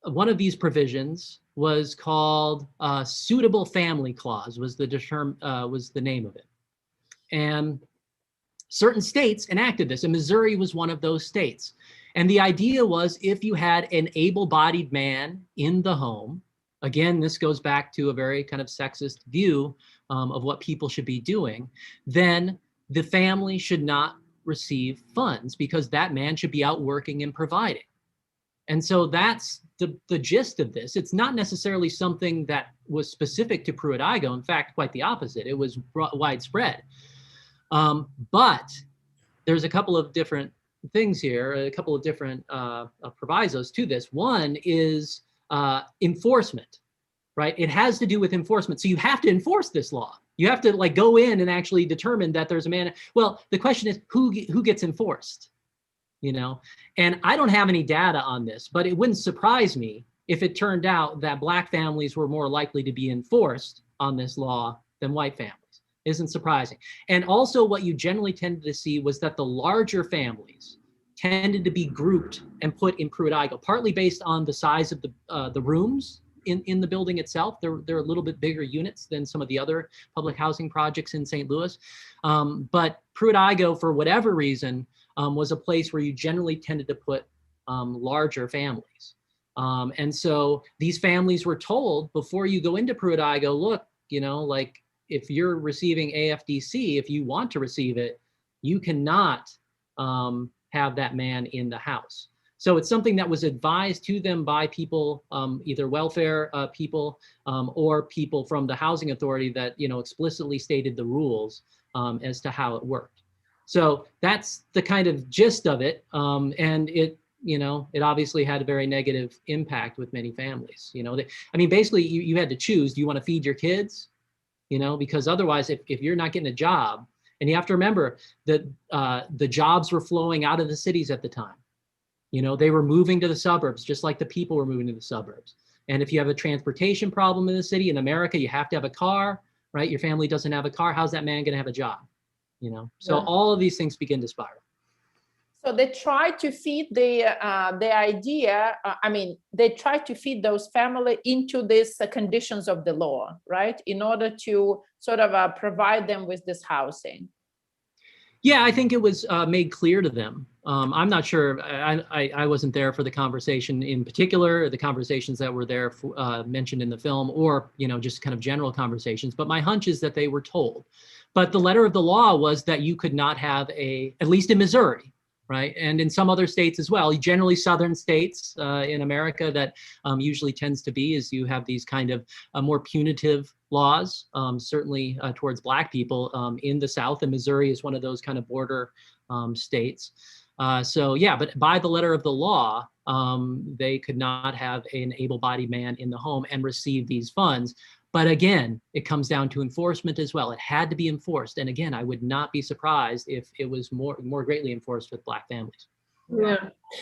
one of these provisions was called Suitable Family Clause, was the name of it. And certain states enacted this, and Missouri was one of those states. And the idea was, if you had an able-bodied man in the home, again, this goes back to a very kind of sexist view of what people should be doing, then the family should not receive funds because that man should be out working and providing. And so that's the gist of this. It's not necessarily something that was specific to Pruitt-Igoe. In fact, quite the opposite. It was widespread. But there's a couple of different things here, a couple of different provisos to this. One is enforcement, right? It has to do with enforcement. So you have to enforce this law. You have to like go in and actually determine that there's a man. Well, the question is who gets enforced, you know? And I don't have any data on this, but it wouldn't surprise me if it turned out that Black families were more likely to be enforced on this law than white families. Isn't surprising. And also what you generally tended to see was that the larger families tended to be grouped and put in Pruitt-Igoe, partly based on the size of the rooms in the building itself. They're a little bit bigger units than some of the other public housing projects in St. Louis. But Pruitt-Igoe, for whatever reason, was a place where you generally tended to put larger families. And so these families were told before you go into Pruitt-Igoe, look, you know, like if you're receiving AFDC, if you want to receive it, you cannot have that man in the house. So it's something that was advised to them by people, either welfare people or people from the housing authority that, you know, explicitly stated the rules as to how it worked. So that's the kind of gist of it. And it, you know, it obviously had a very negative impact with many families. You know, I mean, basically you had to choose, do you want to feed your kids? You know, because otherwise, if you're not getting a job, and you have to remember that the jobs were flowing out of the cities at the time. You know, they were moving to the suburbs, just like the people were moving to the suburbs. And if you have a transportation problem in the city, in America, you have to have a car, right? Your family doesn't have a car. How's that man going to have a job? You know, so all of these things begin to spiral. So they try to feed the idea, they try to feed those families into these conditions of the law, right? In order to sort of provide them with this housing. Yeah, I think it was made clear to them. I'm not sure, I wasn't there for the conversation in particular, the conversations that were there mentioned in the film, or, you know, just kind of general conversations, but my hunch is that they were told. But the letter of the law was that you could not have at least in Missouri, right? And in some other states as well, generally southern states in America that usually tends to be, is you have these kind of more punitive laws, certainly towards Black people in the South, and Missouri is one of those kind of border states. So yeah, but by the letter of the law, they could not have an able-bodied man in the home and receive these funds. But again, it comes down to enforcement as well. It had to be enforced. And again, I would not be surprised if it was more greatly enforced with Black families. Yeah,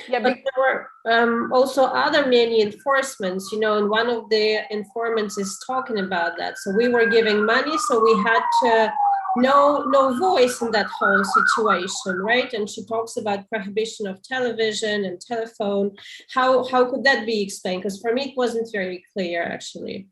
Yeah, but there were also other many enforcements, you know, and one of the informants is talking about that. So we were giving money, so we had to no voice in that whole situation, right? And she talks about prohibition of television and telephone. How could that be explained? Because for me, it wasn't very clear, actually.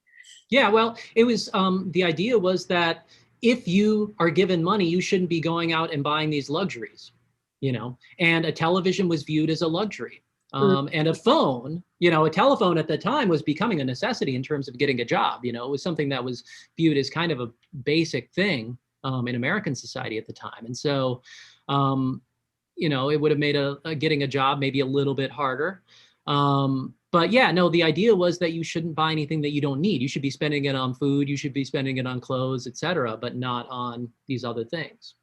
Yeah, well, it was, the idea was that if you are given money, you shouldn't be going out and buying these luxuries, you know, and a television was viewed as a luxury. And a phone, you know, a telephone at the time was becoming a necessity in terms of getting a job. You know, it was something that was viewed as kind of a basic thing in American society at the time. And so, you know, it would have made getting a job maybe a little bit harder. But yeah, no, the idea was that you shouldn't buy anything that you don't need. You should be spending it on food, you should be spending it on clothes, etc., but not on these other things.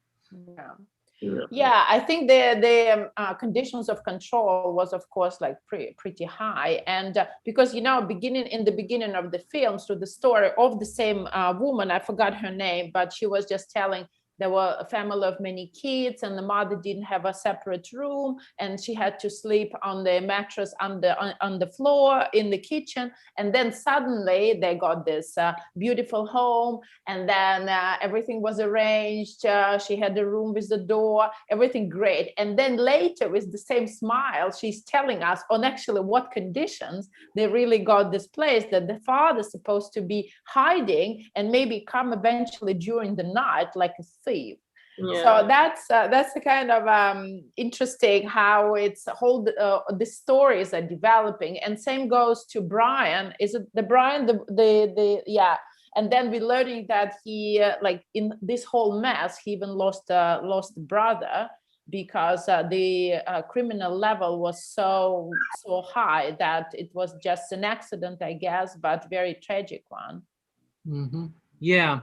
Yeah, I think the conditions of control was, of course, like pretty high, and because, you know, in the beginning of the film, through the story of the same woman, I forgot her name, but she was just telling there were a family of many kids, and the mother didn't have a separate room, and she had to sleep on the mattress on the floor in the kitchen. And then suddenly they got this beautiful home, and then everything was arranged. She had the room with the door, everything great. And then later, with the same smile, she's telling us on actually what conditions they really got this place, that the father's supposed to be hiding and maybe come eventually during the night like a thief. Yeah. So that's the kind of interesting how it's whole the stories are developing. And same goes to Brian. Is it the Brian the yeah? And then we're learning that he like in this whole mess, he even lost a brother, because the criminal level was so high that it was just an accident, I guess, but very tragic one. Mm-hmm. Yeah.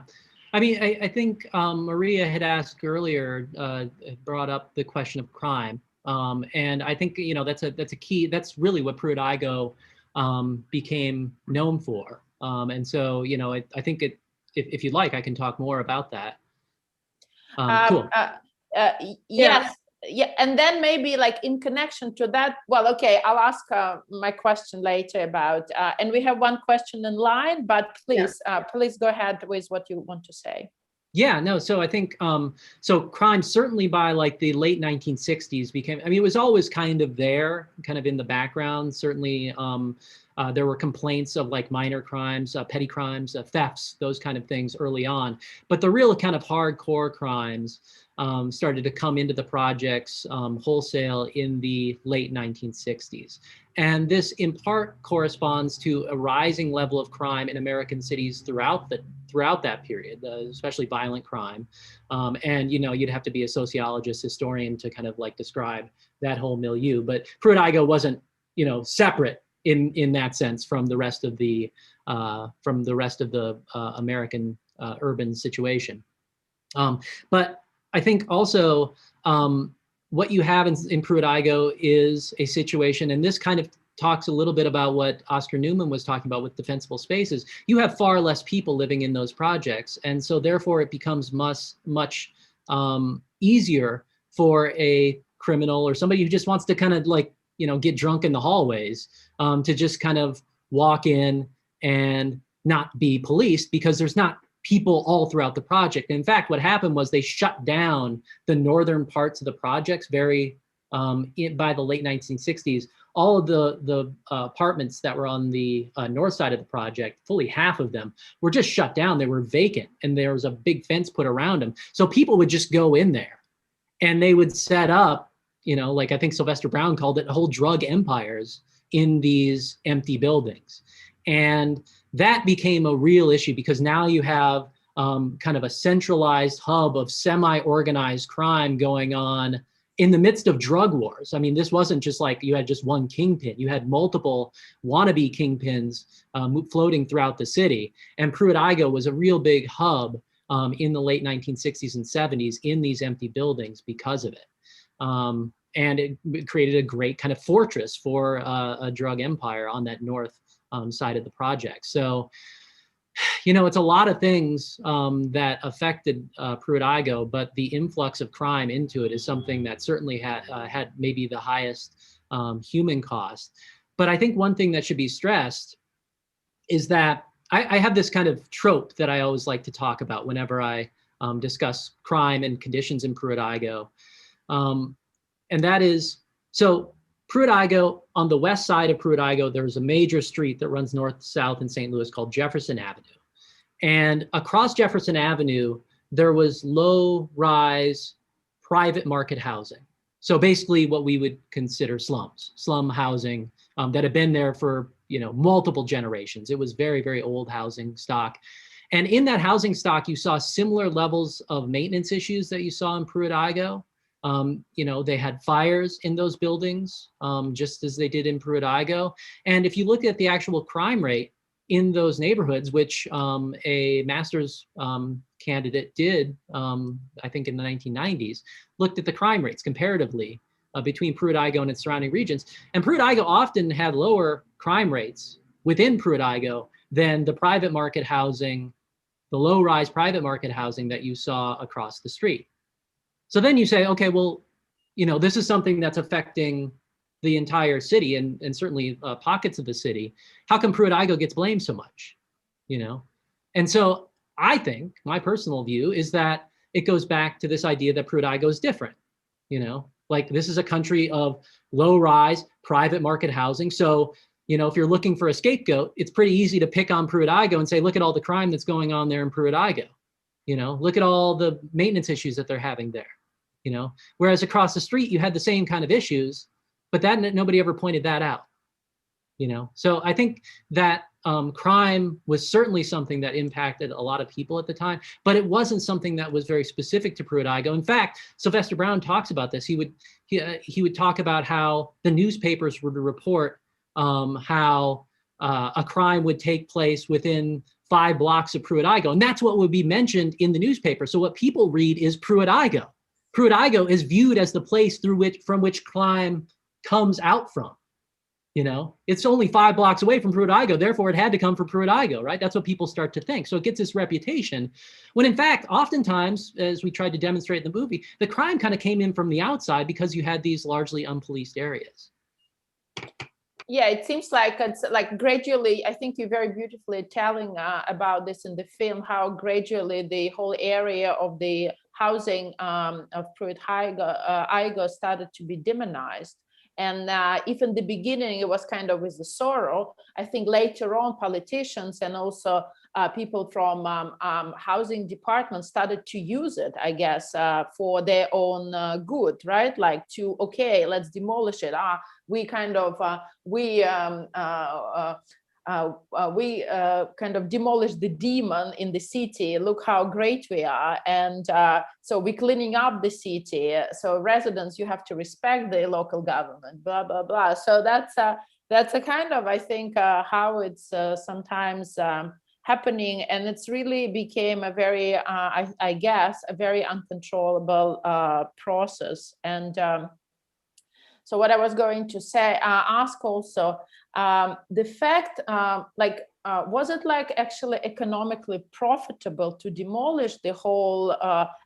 I mean, I think Maria had asked earlier, brought up the question of crime. And I think, you know, that's a key, that's really what Pruitt-Igoe became known for. And so, you know, I think if you'd like, I can talk more about that. Cool. Yes. Yeah, and then maybe like in connection to that, well, okay, I'll ask my question later about, and we have one question in line, but please, please go ahead with what you want to say. Yeah, no, so I think, so crime certainly by like the late 1960s became, I mean, it was always kind of there, kind of in the background. Certainly there were complaints of like minor crimes, petty crimes, thefts, those kind of things early on. But the real kind of hardcore crimes started to come into the projects wholesale in the late 1960s. And this in part corresponds to a rising level of crime in American cities throughout that period, especially violent crime. And, you know, you'd have to be a sociologist, historian to kind of like describe that whole milieu. But Pruitt-Igoe wasn't, you know, separate in that sense from the rest of the American urban situation. But I think also what you have in Pruitt-Igoe is a situation, and this kind of talks a little bit about what Oscar Newman was talking about with Defensible Spaces. You have far less people living in those projects, and so therefore it becomes much easier for a criminal or somebody who just wants to kind of like, you know, get drunk in the hallways to just kind of walk in and not be policed, because there's not people all throughout the project. In fact, what happened was they shut down the northern parts of the projects by the late 1960s. All of the apartments that were on the north side of the project, fully half of them, were just shut down. They were vacant, and there was a big fence put around them. So people would just go in there, and they would set up, you know, like I think Sylvester Brown called it, whole drug empires in these empty buildings. And that became a real issue, because now you have kind of a centralized hub of semi-organized crime going on in the midst of drug wars. I mean, this wasn't just like you had just one kingpin. You had multiple wannabe kingpins floating throughout the city. And Pruitt-Igoe was a real big hub in the late 1960s and 70s in these empty buildings because of it. And it created a great kind of fortress for a drug empire on that north side of the project. So, you know, it's a lot of things that affected Pruitt-Igoe, but the influx of crime into it is something that certainly had maybe the highest human cost. But I think one thing that should be stressed is that I have this kind of trope that I always like to talk about whenever I discuss crime and conditions in Pruitt-Igoe. And that is, so Pruitt-Igoe, on the west side of Pruitt-Igoe, there's a major street that runs north-south in St. Louis called Jefferson Avenue. And across Jefferson Avenue, there was low-rise private market housing. So basically what we would consider slum housing that had been there for, you know, multiple generations. It was very, very old housing stock. And in that housing stock, you saw similar levels of maintenance issues that you saw in Pruitt-Igoe. You know, they had fires in those buildings, just as they did in Pruitt-Igoe. And if you look at the actual crime rate in those neighborhoods, which a master's candidate did, I think in the 1990s, looked at the crime rates comparatively between Pruitt-Igoe and its surrounding regions. And Pruitt-Igoe often had lower crime rates within Pruitt-Igoe than the private market housing, the low-rise private market housing that you saw across the street. So then you say, okay, well, you know, this is something that's affecting the entire city and certainly pockets of the city. How come Pruitt-Igoe gets blamed so much, you know? And so I think my personal view is that it goes back to this idea that Pruitt-Igoe is different, you know? Like, this is a country of low-rise private market housing. So, you know, if you're looking for a scapegoat, it's pretty easy to pick on Pruitt-Igoe and say, look at all the crime that's going on there in Pruitt-Igoe. You know, look at all the maintenance issues that they're having there. You know, whereas across the street, you had the same kind of issues, but that nobody ever pointed that out, you know? So I think that crime was certainly something that impacted a lot of people at the time, but it wasn't something that was very specific to Pruitt-Igoe. In fact, Sylvester Brown talks about this. He would talk about how the newspapers would report how a crime would take place within 5 blocks of Pruitt-Igoe, and that's what would be mentioned in the newspaper. So what people read is Pruitt-Igoe. Pruitt-Igoe is viewed as the place from which crime comes out from. You know, it's only 5 blocks away from Pruitt-Igoe, therefore it had to come from Pruitt-Igoe, right? That's what people start to think. So it gets this reputation, when in fact, oftentimes, as we tried to demonstrate in the movie, the crime kind of came in from the outside because you had these largely unpoliced areas. Yeah, it seems like it's like gradually, I think you're very beautifully telling about this in the film, how gradually the whole area of the housing of Pruitt-Igoe started to be demonized. And if in the beginning it was kind of with the sorrow, I think later on politicians and also people from housing departments started to use it, I guess, for their own good, right? Like to, okay, let's demolish it. We kind of, kind of demolished the demon in the city. Look how great we are. And so we're cleaning up the city. So residents, you have to respect the local government, blah, blah, blah. So that's a kind of, I think, how it's sometimes happening. And it's really became a very, I guess, a very uncontrollable process. And so what I was going to say, ask also, the fact, was it like actually economically profitable to demolish the whole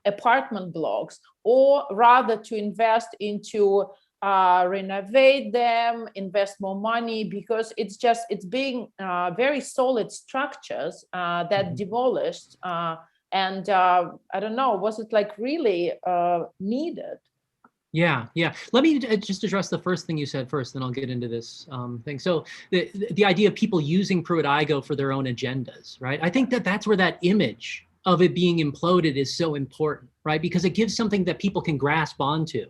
apartment blocks, or rather to invest into renovate them, invest more money, because it's being very solid structures that demolished, and I don't know, was it like really needed? Yeah. Let me just address the first thing you said first, then I'll get into this thing. So the idea of people using Pruitt-Igoe for their own agendas, right? I think that's where that image of it being imploded is so important, right? Because it gives something that people can grasp onto,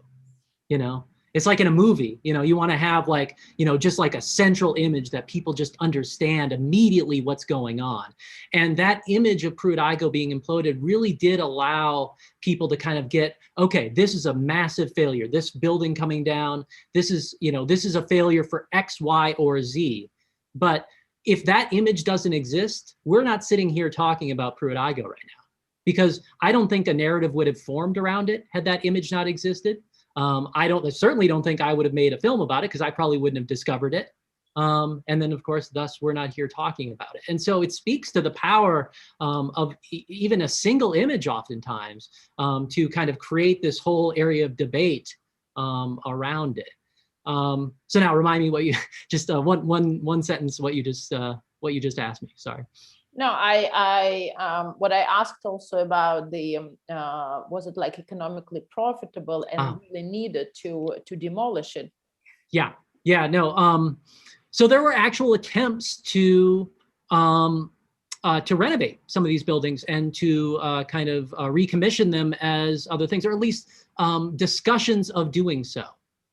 you know? It's like in a movie, you know, you want to have like, you know, just like a central image that people just understand immediately what's going on. And that image of Pruitt-Igoe being imploded really did allow people to kind of get, okay, this is a massive failure. This building coming down, this is, you know, this is a failure for X, Y, or Z. But if that image doesn't exist, we're not sitting here talking about Pruitt-Igoe right now, because I don't think a narrative would have formed around it had that image not existed. I certainly don't think I would have made a film about it, because I probably wouldn't have discovered it. And then, of course, thus we're not here talking about it. And so it speaks to the power of even a single image oftentimes to kind of create this whole area of debate around it. So now remind me what you just one sentence what you just asked me. Sorry. No, what I asked also about the was it like economically profitable and really needed to demolish it? Yeah, no. So there were actual attempts to renovate some of these buildings and to kind of recommission them as other things, or at least discussions of doing so.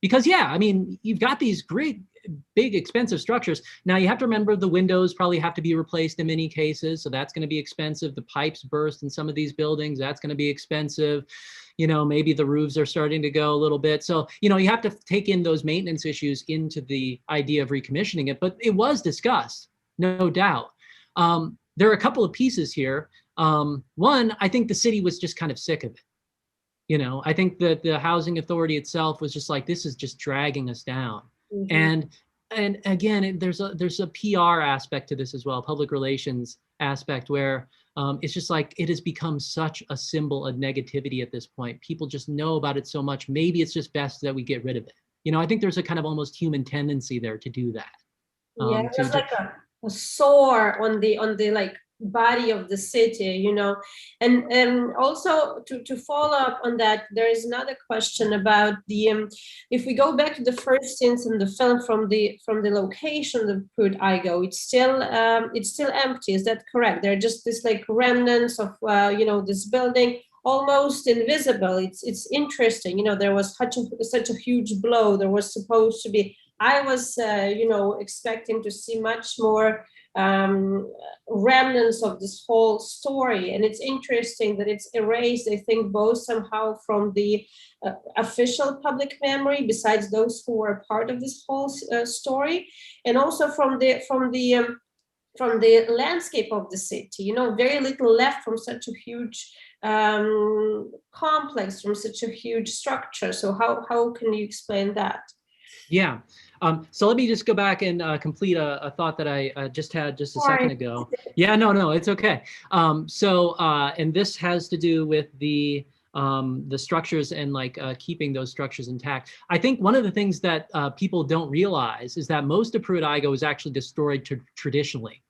Because yeah, I mean, you've got these great, big, expensive structures. Now you have to remember the windows probably have to be replaced in many cases. So that's going to be expensive. The pipes burst in some of these buildings. That's going to be expensive. You know, maybe the roofs are starting to go a little bit. So, you know, you have to take in those maintenance issues into the idea of recommissioning it. But it was discussed, no doubt. There are a couple of pieces here. One, I think the city was just kind of sick of it. You know, I think that the housing authority itself was just like, this is just dragging us down. Mm-hmm. And again, there's a PR aspect to this as well, public relations aspect, where it's just like it has become such a symbol of negativity at this point. People just know about it so much. Maybe it's just best that we get rid of it. You know, I think there's a kind of almost human tendency there to do that. Yeah, it's like a sore on the like body of the city, you know. And also to follow up on that, there is another question about the if we go back to the first scenes in the film from the location of Pruitt-Igoe, it's still empty. Is that correct? There are just this like remnants of you know, this building, almost invisible. It's interesting, you know. There was such a huge blow. There was supposed to be, I was you know, expecting to see much more remnants of this whole story. And it's interesting that it's erased, I think, both somehow from the official public memory, besides those who were part of this whole story, and also from the landscape of the city. You know, very little left from such a huge complex, from such a huge structure. So how can you explain that? Yeah. So let me just go back and complete a thought that I just had just a second ago. Yeah, no, it's okay. And this has to do with the structures and like keeping those structures intact. I think one of the things that people don't realize is that most of Pruitt-Igoe was actually destroyed traditionally.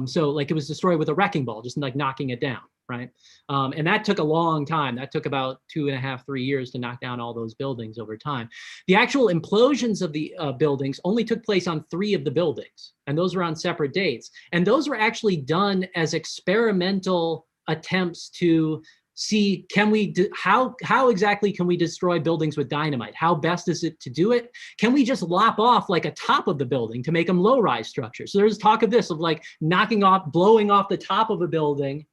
So like it was destroyed with a wrecking ball, just like knocking it down, right? And that took a long time. That took about 2.5, 3 years to knock down all those buildings over time. The actual implosions of the buildings only took place on 3 of the buildings, and those were on separate dates. And those were actually done as experimental attempts to see, can we how exactly can we destroy buildings with dynamite? How best is it to do it? Can we just lop off like a top of the building to make them low-rise structures? So there's talk of this, of like blowing off the top of a building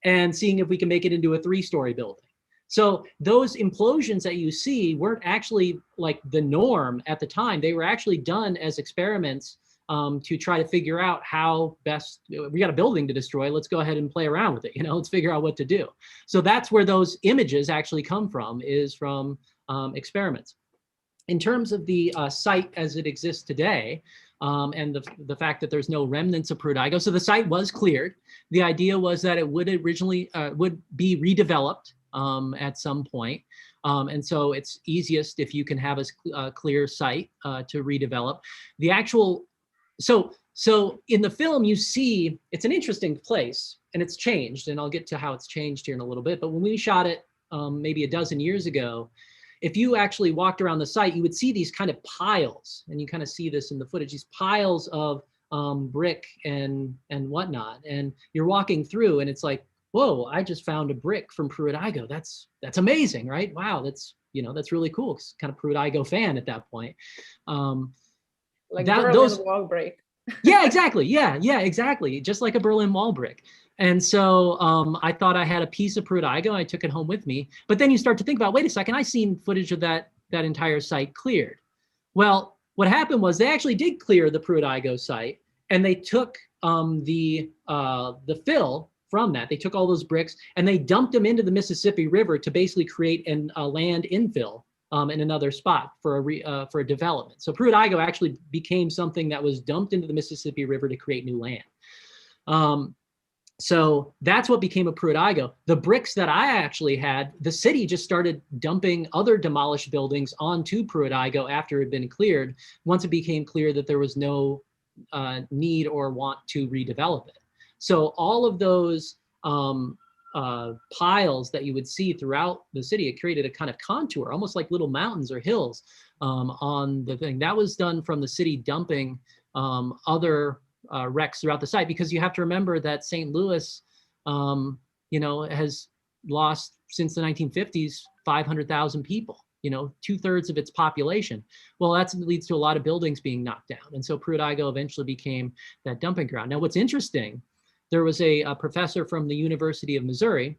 and seeing if we can make it into a 3-story building. So those implosions that you see weren't actually like the norm at the time. They were actually done as experiments to try to figure out how best, we got a building to destroy, let's go ahead and play around with it, you know, let's figure out what to do. So that's where those images actually come from, is from experiments. In terms of the site as it exists today, and the fact that there's no remnants of Pruitt-Igoe, so the site was cleared. The idea was that it would originally would be redeveloped at some point. And so it's easiest if you can have a clear site to redevelop. The actual, so in the film, you see, it's an interesting place, and it's changed, and I'll get to how it's changed here in a little bit. But when we shot it maybe a dozen years ago, if you actually walked around the site, you would see these kind of piles, and you kind of see this in the footage, these piles of brick and whatnot. And you're walking through, and it's like, whoa, I just found a brick from Pruitt-Igoe. That's amazing, right? Wow, that's you know, that's really cool. It's kind of Pruitt-Igoe fan at that point. Like that, Berlin those, Wall brick. yeah, exactly. Yeah, exactly. Just like a Berlin Wall brick. And so I thought I had a piece of Pruitt-Igoe. I took it home with me. But then you start to think about, wait a second, I seen footage of that entire site cleared. Well, what happened was they actually did clear the Pruitt-Igoe site, and they took the fill from that. They took all those bricks and they dumped them into the Mississippi River to basically create a land infill in another spot for a development. So Pruitt-Igoe actually became something that was dumped into the Mississippi River to create new land. So that's what became a Pruitt-Igoe. The bricks that I actually had, the city just started dumping other demolished buildings onto Pruitt-Igoe after it had been cleared, once it became clear that there was no need or want to redevelop it. So all of those piles that you would see throughout the city, it created a kind of contour, almost like little mountains or hills on the thing. That was done from the city dumping other wrecks throughout the site, because you have to remember that St. Louis, you know, has lost since the 1950s 500,000 people. You know, 2/3 of its population. Well, that leads to a lot of buildings being knocked down. And so Pruitt-Igoe eventually became that dumping ground. Now, what's interesting, there was a professor from the University of Missouri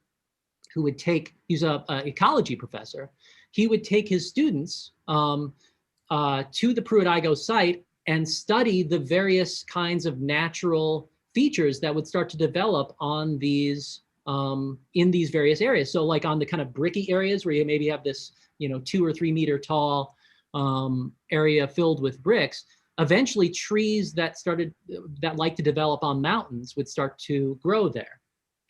who would take, he's an ecology professor. He would take his students to the Pruitt-Igoe site and study the various kinds of natural features that would start to develop on these, in these various areas. So like on the kind of bricky areas where you maybe have this, you know, 2 or 3 meter tall area filled with bricks, eventually trees that like to develop on mountains would start to grow there.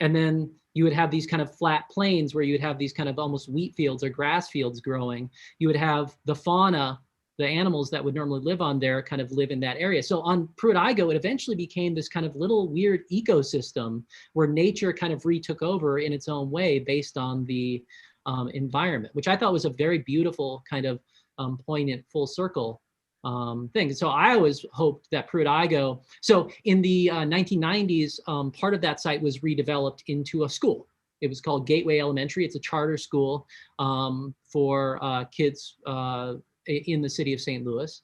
And then you would have these kind of flat plains where you would have these kind of almost wheat fields or grass fields growing. You would have the fauna, the animals that would normally live on there kind of live in that area. So on Pruitt-Igoe, it eventually became this kind of little weird ecosystem where nature kind of retook over in its own way based on the environment, which I thought was a very beautiful kind of poignant full circle thing. So I always hoped that Pruitt-Igoe, so in the 1990s, part of that site was redeveloped into a school. It was called Gateway Elementary. It's a charter school for kids in the city of St. Louis.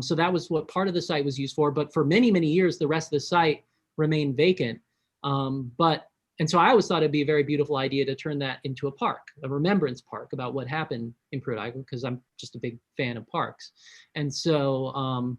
So that was what part of the site was used for, but for many, many years, the rest of the site remained vacant. And so I always thought it'd be a very beautiful idea to turn that into a park, a remembrance park about what happened in Pruitt-Igoe, because I'm just a big fan of parks. And so,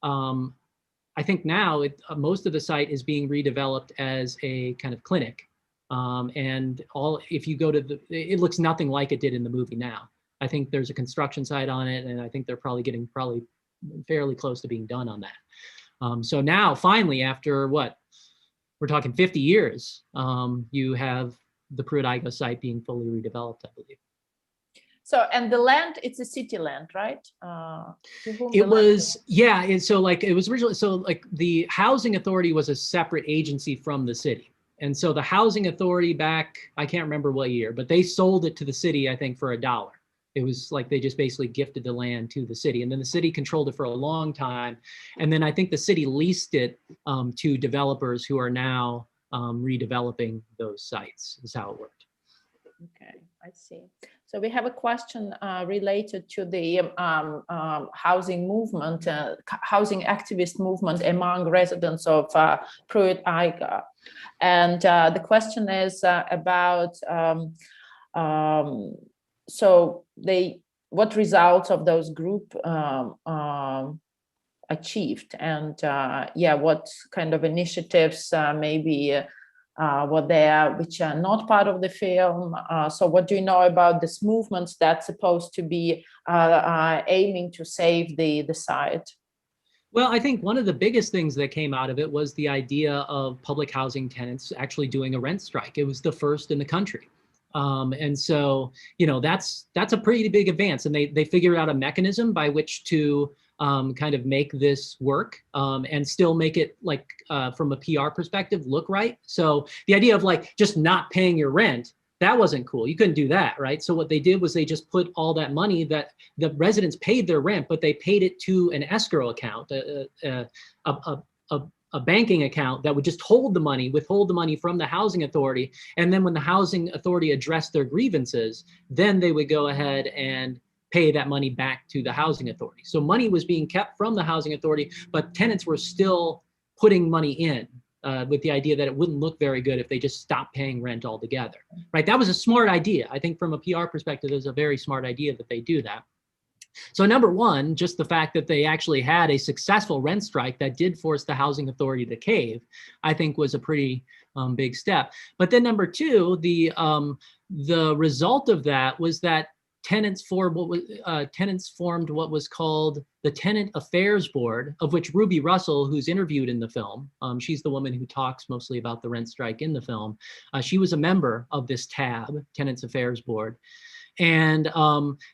I think now most of the site is being redeveloped as a kind of clinic. And if you go to it looks nothing like it did in the movie now. I think there's a construction site on it, and I think they're probably getting fairly close to being done on that. So now finally, after what? We're talking 50 years, you have the Pruitt-Igoe site being fully redeveloped, I believe. So, and the land, it's a city land, right? It was, yeah. And so like, it was originally, so like the housing authority was a separate agency from the city. And so the housing authority back, I can't remember what year, but they sold it to the city, I think, for $1. It was like they just basically gifted the land to the city, and then the city controlled it for a long time. And then I think the city leased it to developers who are now redeveloping those sites, is how it worked. Okay, I see. So we have a question related to the housing movement, housing activist movement among residents of Pruitt-Igoe. And the question is about, so what results of those group achieved, and yeah, what kind of initiatives maybe were there which are not part of the film. So what do you know about this movement that's supposed to be aiming to save the site? Well, I think one of the biggest things that came out of it was the idea of public housing tenants actually doing a rent strike. It was the first in the country. And so, you know, that's a pretty big advance, and they figured out a mechanism by which to kind of make this work and still make it, like from a PR perspective, look right. So the idea of like just not paying your rent, that wasn't cool. You couldn't do that, right? So what they did was they just put all that money that the residents paid their rent, but they paid it to an escrow account, a a banking account that would just hold the money, withhold the money from the housing authority. And then when the housing authority addressed their grievances, then they would go ahead and pay that money back to the housing authority. So money was being kept from the housing authority, but tenants were still putting money in with the idea that it wouldn't look very good if they just stopped paying rent altogether, right? That was a smart idea. I think from a PR perspective, it was a very smart idea that they do that. So number one, just the fact that they actually had a successful rent strike that did force the housing authority to cave, I think was a pretty big step. But then number two, the result of that was that tenants formed what was called the Tenant Affairs Board, of which Ruby Russell, who's interviewed in the film, she's the woman who talks mostly about the rent strike in the film. She was a member of this TAB, Tenants Affairs Board. And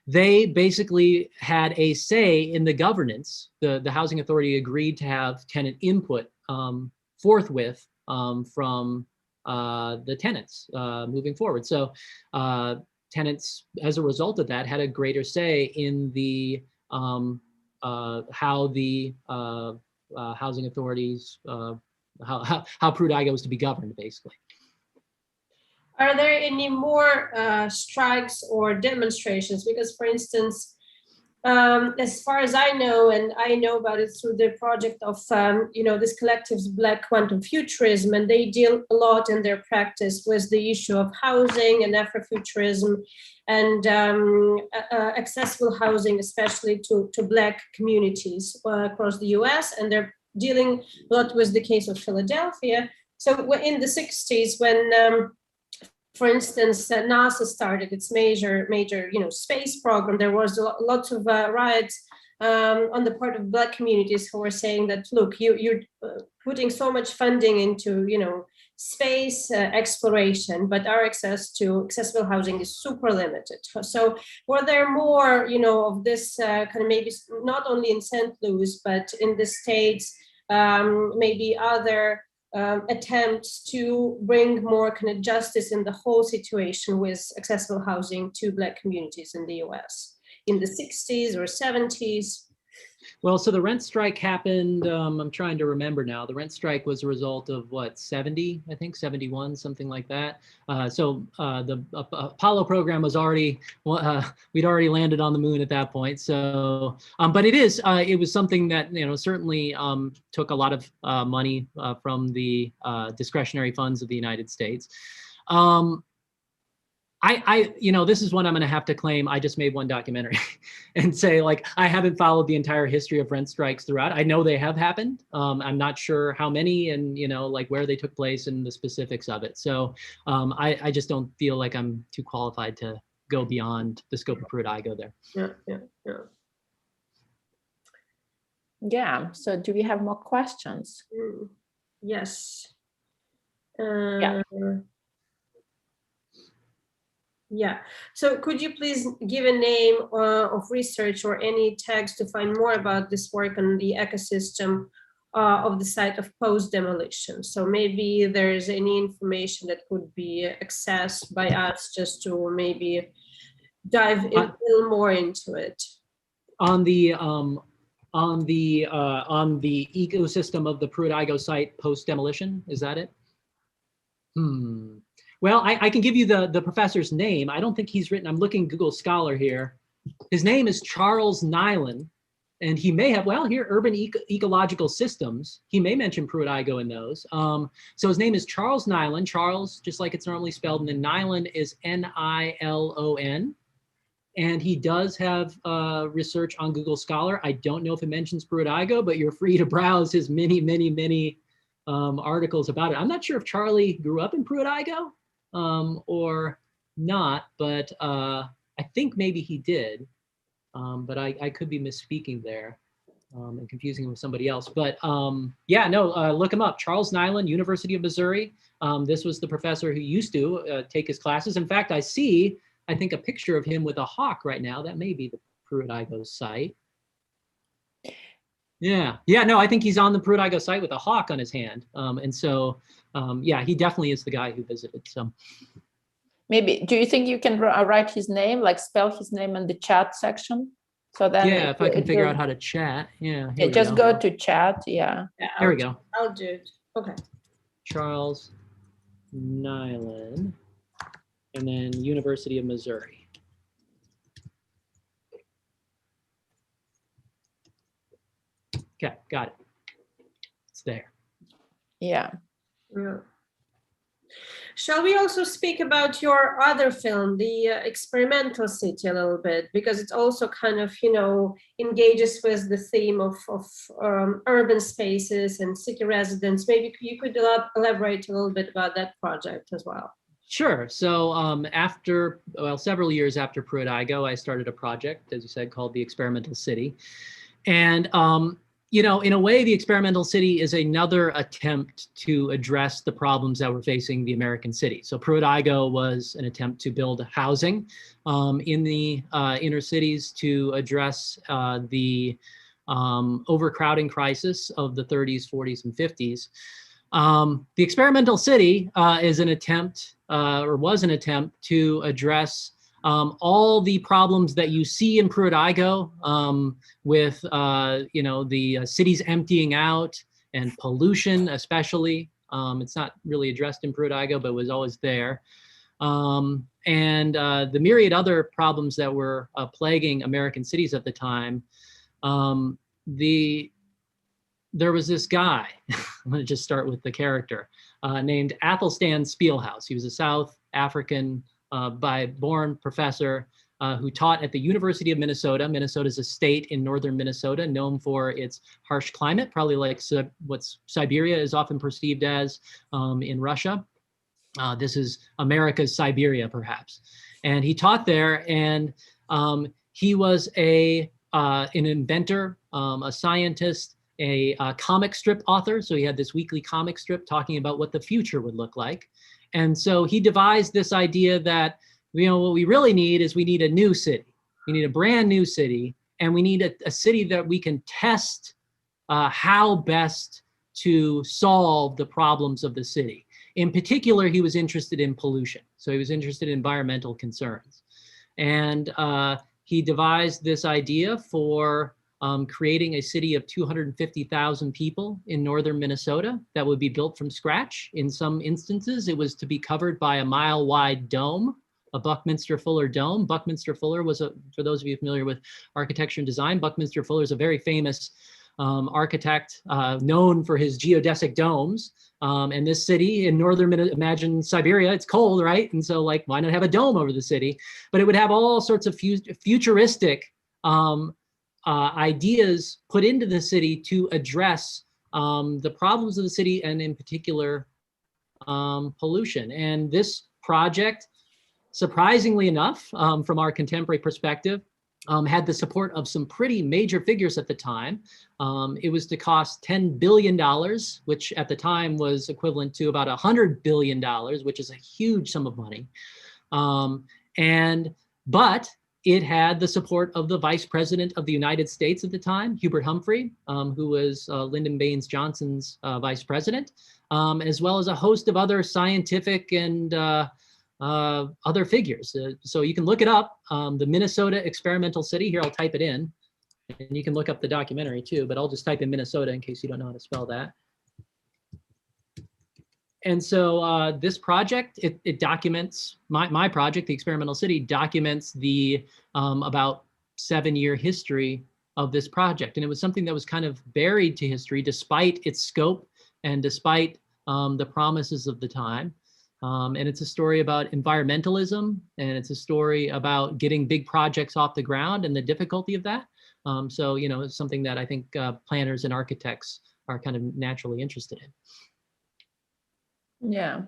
they basically had a say in the governance. The housing authority agreed to have tenant input forthwith from the tenants moving forward. So tenants, as a result of that, had a greater say in the how the housing authorities, how Pruitt-Igoe was to be governed, basically. Are there any more strikes or demonstrations? Because, for instance, as far as I know, and I know about it through the project of, this collective's Black Quantum Futurism, and they deal a lot in their practice with the issue of housing and Afrofuturism and accessible housing, especially to Black communities across the US. And they're dealing a lot with the case of Philadelphia. So in the 60s, when for instance, NASA started its major, space program, there was lots of riots on the part of Black communities who were saying that, look, you're putting so much funding into, space exploration, but our access to accessible housing is super limited. So were there more, of this kind of maybe not only in St. Louis, but in the States, maybe other attempts to bring more kind of justice in the whole situation with accessible housing to Black communities in the US in the 60s or 70s? Well, so the rent strike happened, I'm trying to remember now. The rent strike was a result of what, 70, I think, 71, something like that. The Apollo program was already, we'd already landed on the moon at that point. So, but it was something that, certainly took a lot of money from the discretionary funds of the United States. This is one I'm going to have to claim. I just made one documentary and say, like, I haven't followed the entire history of rent strikes throughout. I know they have happened. I'm not sure how many and, like where they took place and the specifics of it. So I just don't feel like I'm too qualified to go beyond the scope of Pruitt-Igoe there. Yeah. So do we have more questions? Yes. Yeah. So could you please give a name of research or any tags to find more about this work on the ecosystem of the site of post-demolition? So maybe there's any information that could be accessed by us just to maybe dive a little more into it. On the ecosystem of the Pruitt-Igoe site post-demolition, is that it? Well, I can give you the professor's name. I don't think he's written, I'm looking Google Scholar here. His name is Charles Nyland, and he may have, here, urban ecological systems. He may mention Pruitt-Igoe in those. So his name is Charles Nyland, Charles, just like it's normally spelled, and then Nyland is Nilon. And he does have research on Google Scholar. I don't know if it mentions Pruitt-Igoe, but you're free to browse his many articles about it. I'm not sure if Charlie grew up in Pruitt-Igoe or not, but I think maybe he did, but I could be misspeaking there and confusing him with somebody else. But look him up. Charles Nyland, University of Missouri. This was the professor who used to take his classes. In fact, I think a picture of him with a hawk right now. That may be the Pruitt-Igoe site. I think he's on the Pruitt-Igoe site with a hawk on his hand. He definitely is the guy who visited. So maybe, do you think you can write his name, like spell his name in the chat section? So then yeah, if I can figure out how to chat. Yeah, here we just go to chat. Yeah. Yeah, There we go. I'll do it. Okay. Charles Nyland, and then University of Missouri. Okay, got it. It's there. Yeah. Yeah. Shall we also speak about your other film, the Experimental City, a little bit, because it also kind of, you know, engages with the theme of urban spaces and city residents. Maybe you could elaborate a little bit about that project as well. Sure. So after, well, several years after Pruitt-Igoe, I started a project, as you said, called the Experimental City. And you know, in a way, the Experimental City is another attempt to address the problems that were facing the American city. So Pruitt-Igoe was an attempt to build housing in the inner cities to address the overcrowding crisis of the 30s, 40s, and 50s. The Experimental City is an attempt, or was an attempt, to address all the problems that you see in Pruitt-Igoe with, you know, the cities emptying out and pollution, especially. It's not really addressed in Pruitt-Igoe, but it was always there. And the myriad other problems that were plaguing American cities at the time. There was this guy, I'm going to just start with the character, named Athelstan Spielhaus. He was a South African born professor who taught at the University of Minnesota. Minnesota is a state in northern Minnesota known for its harsh climate, probably like what Siberia is often perceived as in Russia. This is America's Siberia, perhaps. And he taught there, and he was an inventor, a scientist, a comic strip author. So he had this weekly comic strip talking about what the future would look like. And so he devised this idea that, you know, what we really need is we need a new city. We need a brand new city, and we need a city that we can test how best to solve the problems of the city. In particular, he was interested in pollution. So he was interested in environmental concerns. And he devised this idea for creating a city of 250,000 people in northern Minnesota that would be built from scratch. In some instances, it was to be covered by a mile-wide dome, a Buckminster Fuller dome. Buckminster Fuller was, for those of you familiar with architecture and design, Buckminster Fuller is a very famous architect known for his geodesic domes. And this city in northern, imagine Siberia, it's cold, right? And so, like, why not have a dome over the city? But it would have all sorts of futuristic ideas put into the city to address the problems of the city, and in particular, pollution. And this project, surprisingly enough, from our contemporary perspective, had the support of some pretty major figures at the time. It was to cost $10 billion, which at the time was equivalent to about $100 billion, which is a huge sum of money. But it had the support of the Vice President of the United States at the time, Hubert Humphrey, who was Lyndon Baines Johnson's Vice President, as well as a host of other scientific and other figures. So you can look it up, the Minnesota Experimental City. Here, I'll type it in, and you can look up the documentary too, but I'll just type in Minnesota in case you don't know how to spell that. And so this project, it documents, my project, the Experimental City, documents the about 7-year history of this project. And it was something that was kind of buried to history despite its scope and despite the promises of the time. And it's a story about environmentalism, and it's a story about getting big projects off the ground and the difficulty of that. So, you know, it's something that I think planners and architects are kind of naturally interested in. Yeah.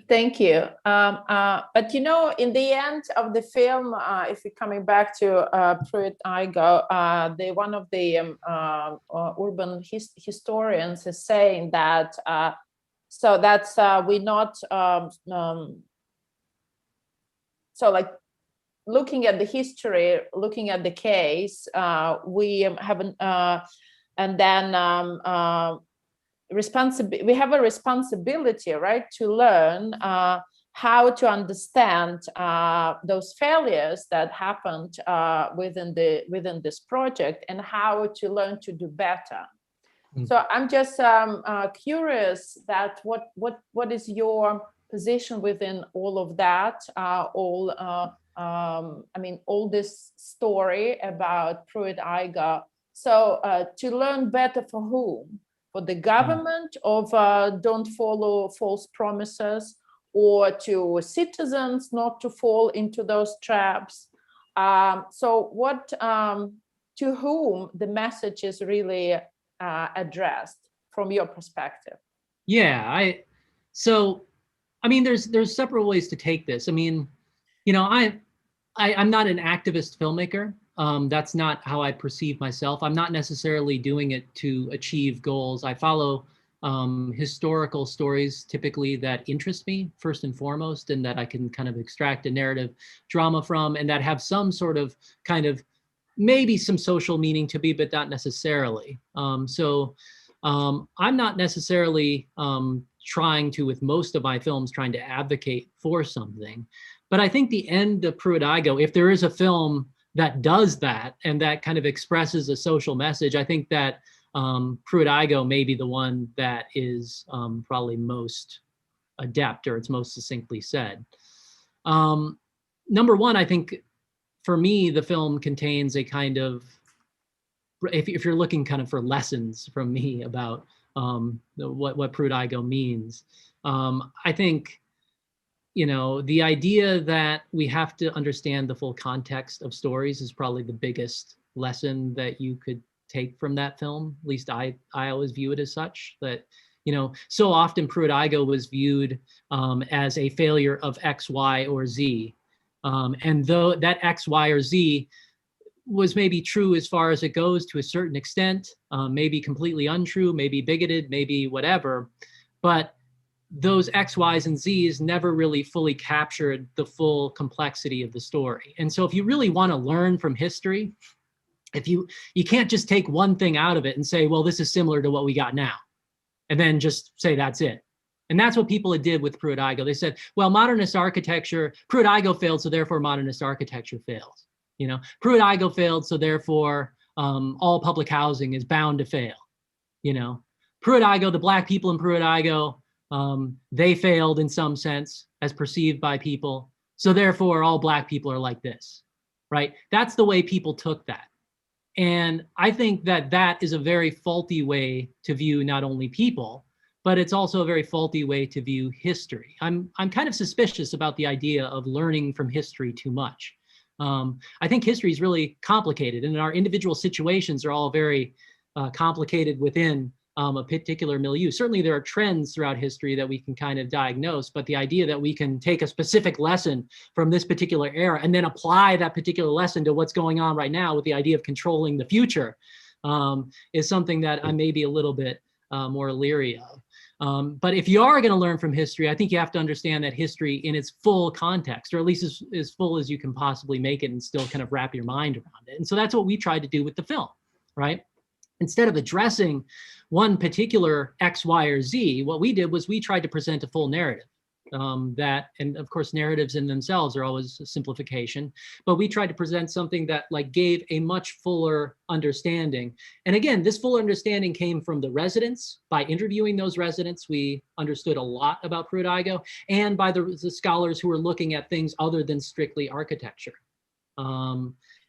Thank you. But, you know, in the end of the film, if we're coming back to Pruitt-Igoe, one of the urban historians is saying that so that's we're not so like looking at the history, looking at the case, we haven't and then we have a responsibility, right, to learn how to understand those failures that happened within this project, and how to learn to do better. So I'm just curious that what is your position within all of that, all this story about Pruitt-Igoe. So to learn better for whom? For the government of don't follow false promises, or to citizens not to fall into those traps? So what, to whom the message is really addressed from your perspective? Yeah, there's several ways to take this. I mean, I'm not an activist filmmaker. That's not how I perceive myself. I'm not necessarily doing it to achieve goals. I follow historical stories typically that interest me first and foremost, and that I can kind of extract a narrative drama from, and that have some sort of kind of maybe some social meaning to me, but not necessarily. I'm not necessarily trying to, with most of my films, trying to advocate for something. But I think the end of Pruitt-Igoe, if there is a film that does that and that kind of expresses a social message, I think that Pruitt-Igoe may be the one that is probably most adept, or it's most succinctly said. Number one, I think for me, the film contains a kind of, if you're looking kind of for lessons from me about what Pruitt-Igoe means, I think, the idea that we have to understand the full context of stories is probably the biggest lesson that you could take from that film. At least I always view it as such, that, so often Pruitt-Igoe was viewed as a failure of X, Y, or Z. And though that X, Y, or Z was maybe true as far as it goes to a certain extent, maybe completely untrue, maybe bigoted, maybe whatever, but those X, Ys, and Zs never really fully captured the full complexity of the story. And so if you really want to learn from history, you can't just take one thing out of it and say, well, this is similar to what we got now, and then just say that's it. And that's what people did with Pruitt-Igoe. They said, well, modernist architecture, Pruitt-Igoe failed, so therefore modernist architecture fails. Pruitt-Igoe failed, so therefore all public housing is bound to fail. Pruitt-Igoe, the Black people in Pruitt-Igoe, they failed in some sense as perceived by people. So therefore all Black people are like this, right? That's the way people took that. And I think that that is a very faulty way to view not only people, but it's also a very faulty way to view history. I'm kind of suspicious about the idea of learning from history too much. I think history is really complicated, and our individual situations are all very complicated within a particular milieu. Certainly there are trends throughout history that we can kind of diagnose, but the idea that we can take a specific lesson from this particular era and then apply that particular lesson to what's going on right now with the idea of controlling the future is something that I may be a little bit more leery of. But if you are going to learn from history, I think you have to understand that history in its full context, or at least as full as you can possibly make it, and still kind of wrap your mind around it. And so that's what we tried to do with the film, right? Instead of addressing one particular X, Y, or Z, what we did was we tried to present a full narrative. And of course, narratives in themselves are always a simplification, but we tried to present something that gave a much fuller understanding. And again, this full understanding came from the residents. By interviewing those residents, we understood a lot about Pruitt-Igoe, and by the scholars who were looking at things other than strictly architecture.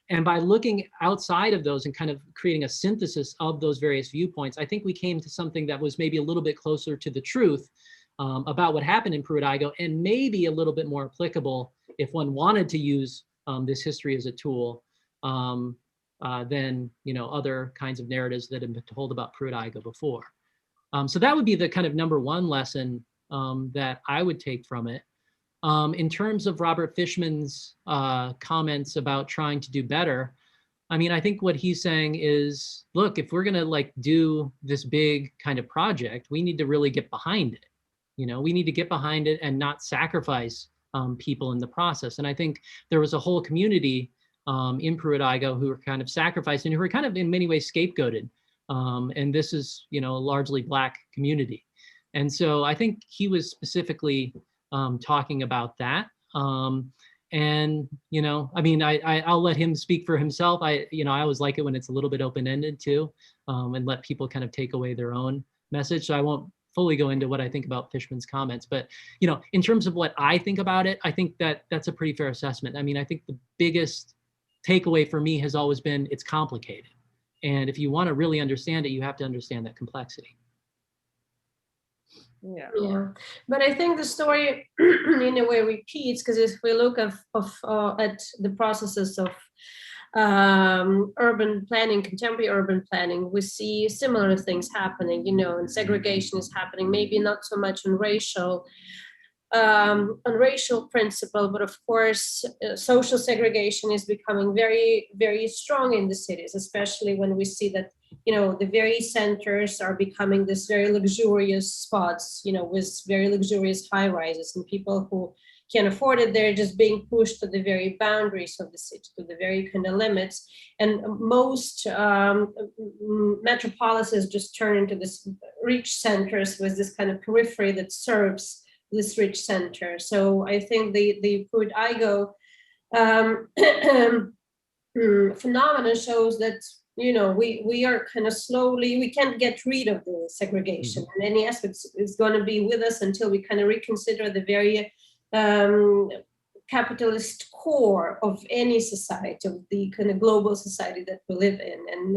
And by looking outside of those and kind of creating a synthesis of those various viewpoints, I think we came to something that was maybe a little bit closer to the truth about what happened in Pruitt-Igoe, and maybe a little bit more applicable if one wanted to use this history as a tool than other kinds of narratives that have been told about Pruitt-Igoe before. So that would be the kind of number one lesson that I would take from it. In terms of Robert Fishman's comments about trying to do better, I mean, I think what he's saying is, look, if we're gonna do this big kind of project, we need to really get behind it. We need to get behind it and not sacrifice people in the process. And I think there was a whole community in Pruitt-Igoe who were kind of sacrificed and who were kind of in many ways scapegoated. And this is, a largely Black community. And so I think he was specifically talking about that. And, you know, I mean, I'll let him speak for himself. I always like it when it's a little bit open-ended too, and let people kind of take away their own message. So I won't fully go into what I think about Fishman's comments, but, you know, in terms of what I think about it, I think that that's a pretty fair assessment. I mean, I think the biggest takeaway for me has always been it's complicated. And if you want to really understand it, you have to understand that complexity. Yeah, but I think the story in a way repeats, because if we look at the processes of urban planning, contemporary urban planning, we see similar things happening, you know, and segregation is happening, maybe not so much on racial principle, but of course, social segregation is becoming very, very strong in the cities, especially when we see that, you know, the very centers are becoming this very luxurious spots, you know, with very luxurious high rises, and people who can't afford it, they're just being pushed to the very boundaries of the city, to the very kind of limits. And most metropolises just turn into this rich centers with this kind of periphery that serves this rich center. So I think the Pruitt-Igoe phenomenon shows that, you know, we are kind of slowly, we can't get rid of the segregation in any aspects. It's going to be with us until we kind of reconsider the very capitalist core of any society, of the kind of global society that we live in. And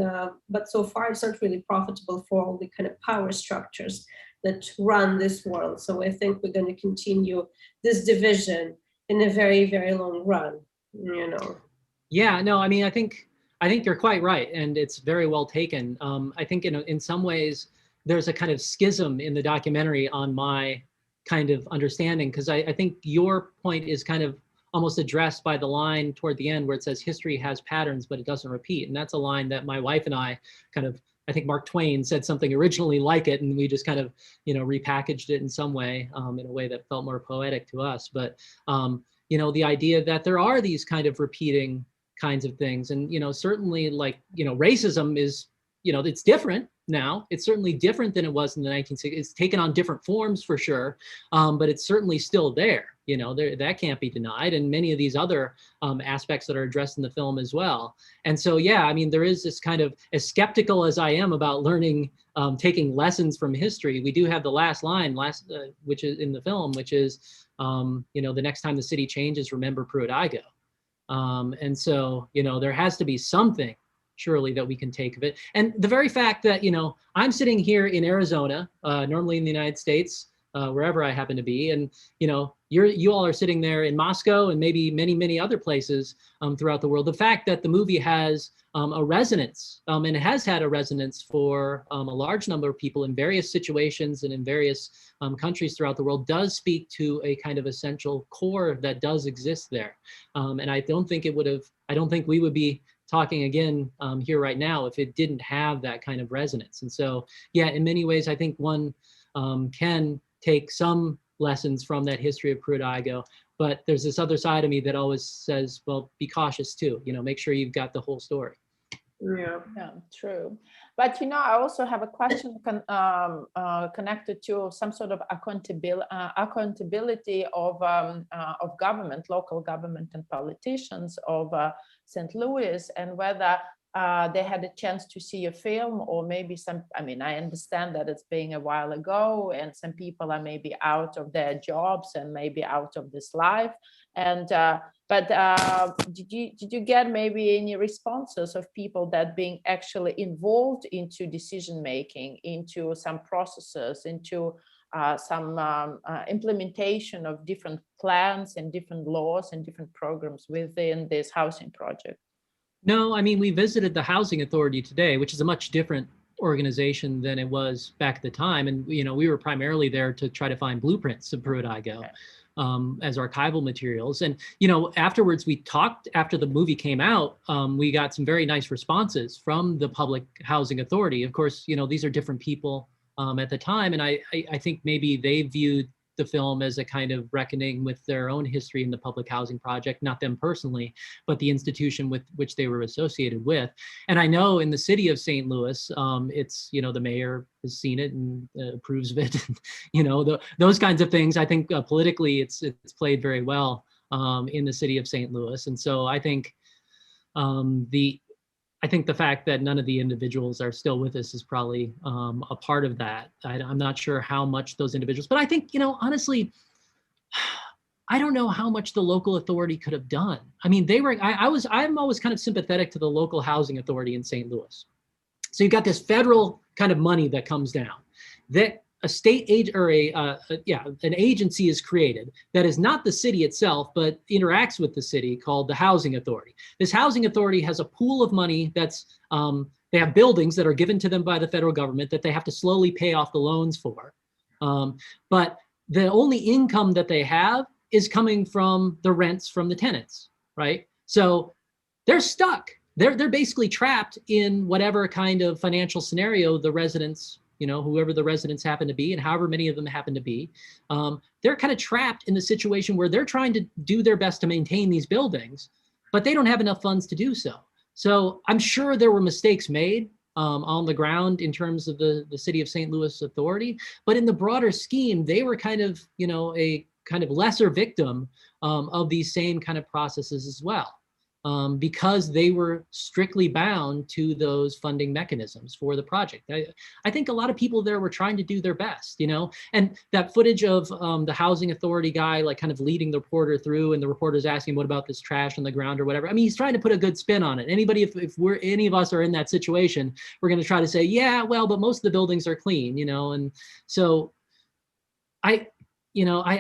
but so far it's not really profitable for all the kind of power structures that run this world. So I think we're going to continue this division in a very, very long run, you know. Yeah, no, I mean, I think you're quite right, and it's very well taken. I think in some ways there's a kind of schism in the documentary on my kind of understanding, because I think your point is kind of almost addressed by the line toward the end where it says history has patterns, but it doesn't repeat. And that's a line that my wife and I kind of, I think Mark Twain said something originally like it, and we just kind of, you know, repackaged it in some way, in a way that felt more poetic to us. But, you know, the idea that there are these kind of repeating kinds of things. And, you know, certainly like, you know, racism is, you know, it's different now. It's certainly different than it was in the 1960s. It's taken on different forms for sure, but it's certainly still there. You know, that can't be denied, and many of these other aspects that are addressed in the film as well. And so, yeah, I mean, there is this kind of, as skeptical as I am about learning, taking lessons from history, we do have the last line, which is in the film, which is, you know, the next time the city changes, remember Pruitt-Igoe. And so, you know, there has to be something surely that we can take of it. And the very fact that, you know, I'm sitting here in Arizona, normally in the United States, wherever I happen to be, and, you know, you all are sitting there in Moscow and maybe many, many other places throughout the world. The fact that the movie has a resonance, and it has had a resonance for a large number of people in various situations and in various countries throughout the world does speak to a kind of essential core that does exist there. And I don't think we would be talking again here right now if it didn't have that kind of resonance. And so, yeah, in many ways, I think one can take some lessons from that history of Pruitt-Igoe, but there's this other side of me that always says, well, be cautious too, you know, make sure you've got the whole story. Yeah, true. But, you know, I also have a question connected to some sort of accountability of government, local government and politicians of St. Louis, and whether they had a chance to see a film, or maybe some, I mean, I understand that it's been a while ago and some people are maybe out of their jobs and maybe out of this life. And but did you get maybe any responses of people that being actually involved into decision making, into some processes, into some implementation of different plans and different laws and different programs within this housing project? No, I mean, we visited the Housing Authority today, which is a much different organization than it was back at the time. And, you know, we were primarily there to try to find blueprints of Pruitt-Igoe. Okay. As archival materials. And, you know, afterwards we talked, after the movie came out, we got some very nice responses from the Public Housing Authority. Of course, you know, these are different people at the time. And I think maybe they viewed the film as a kind of reckoning with their own history in the public housing project, not them personally, but the institution with which they were associated with. And I know in the city of St. Louis, it's, you know, the mayor has seen it and approves of it. You know, those kinds of things. I think politically it's played very well in the city of St. Louis. And so I think the fact that none of the individuals are still with us is probably a part of that. I'm not sure how much those individuals, but I think, you know, honestly, I don't know how much the local authority could have done. I mean, I'm always kind of sympathetic to the local housing authority in St. Louis. So you've got this federal kind of money that comes down, that a state aid or an agency is created that is not the city itself, but interacts with the city, called the housing authority. This housing authority has a pool of money that's, they have buildings that are given to them by the federal government that they have to slowly pay off the loans for. But the only income that they have is coming from the rents from the tenants, right? So they're stuck. They're basically trapped in whatever kind of financial scenario the residents, you know, whoever the residents happen to be and however many of them happen to be, they're kind of trapped in the situation where they're trying to do their best to maintain these buildings, but they don't have enough funds to do so. So I'm sure there were mistakes made on the ground in terms of the city of St. Louis authority, but in the broader scheme, they were kind of, you know, a kind of lesser victim of these same kind of processes as well. Because they were strictly bound to those funding mechanisms for the project. I think a lot of people there were trying to do their best, you know, and that footage of the housing authority guy, like kind of leading the reporter through, and the reporter's asking, what about this trash on the ground or whatever? I mean, he's trying to put a good spin on it. Anybody, if any of us are in that situation, we're going to try to say, yeah, well, but most of the buildings are clean, you know? And so I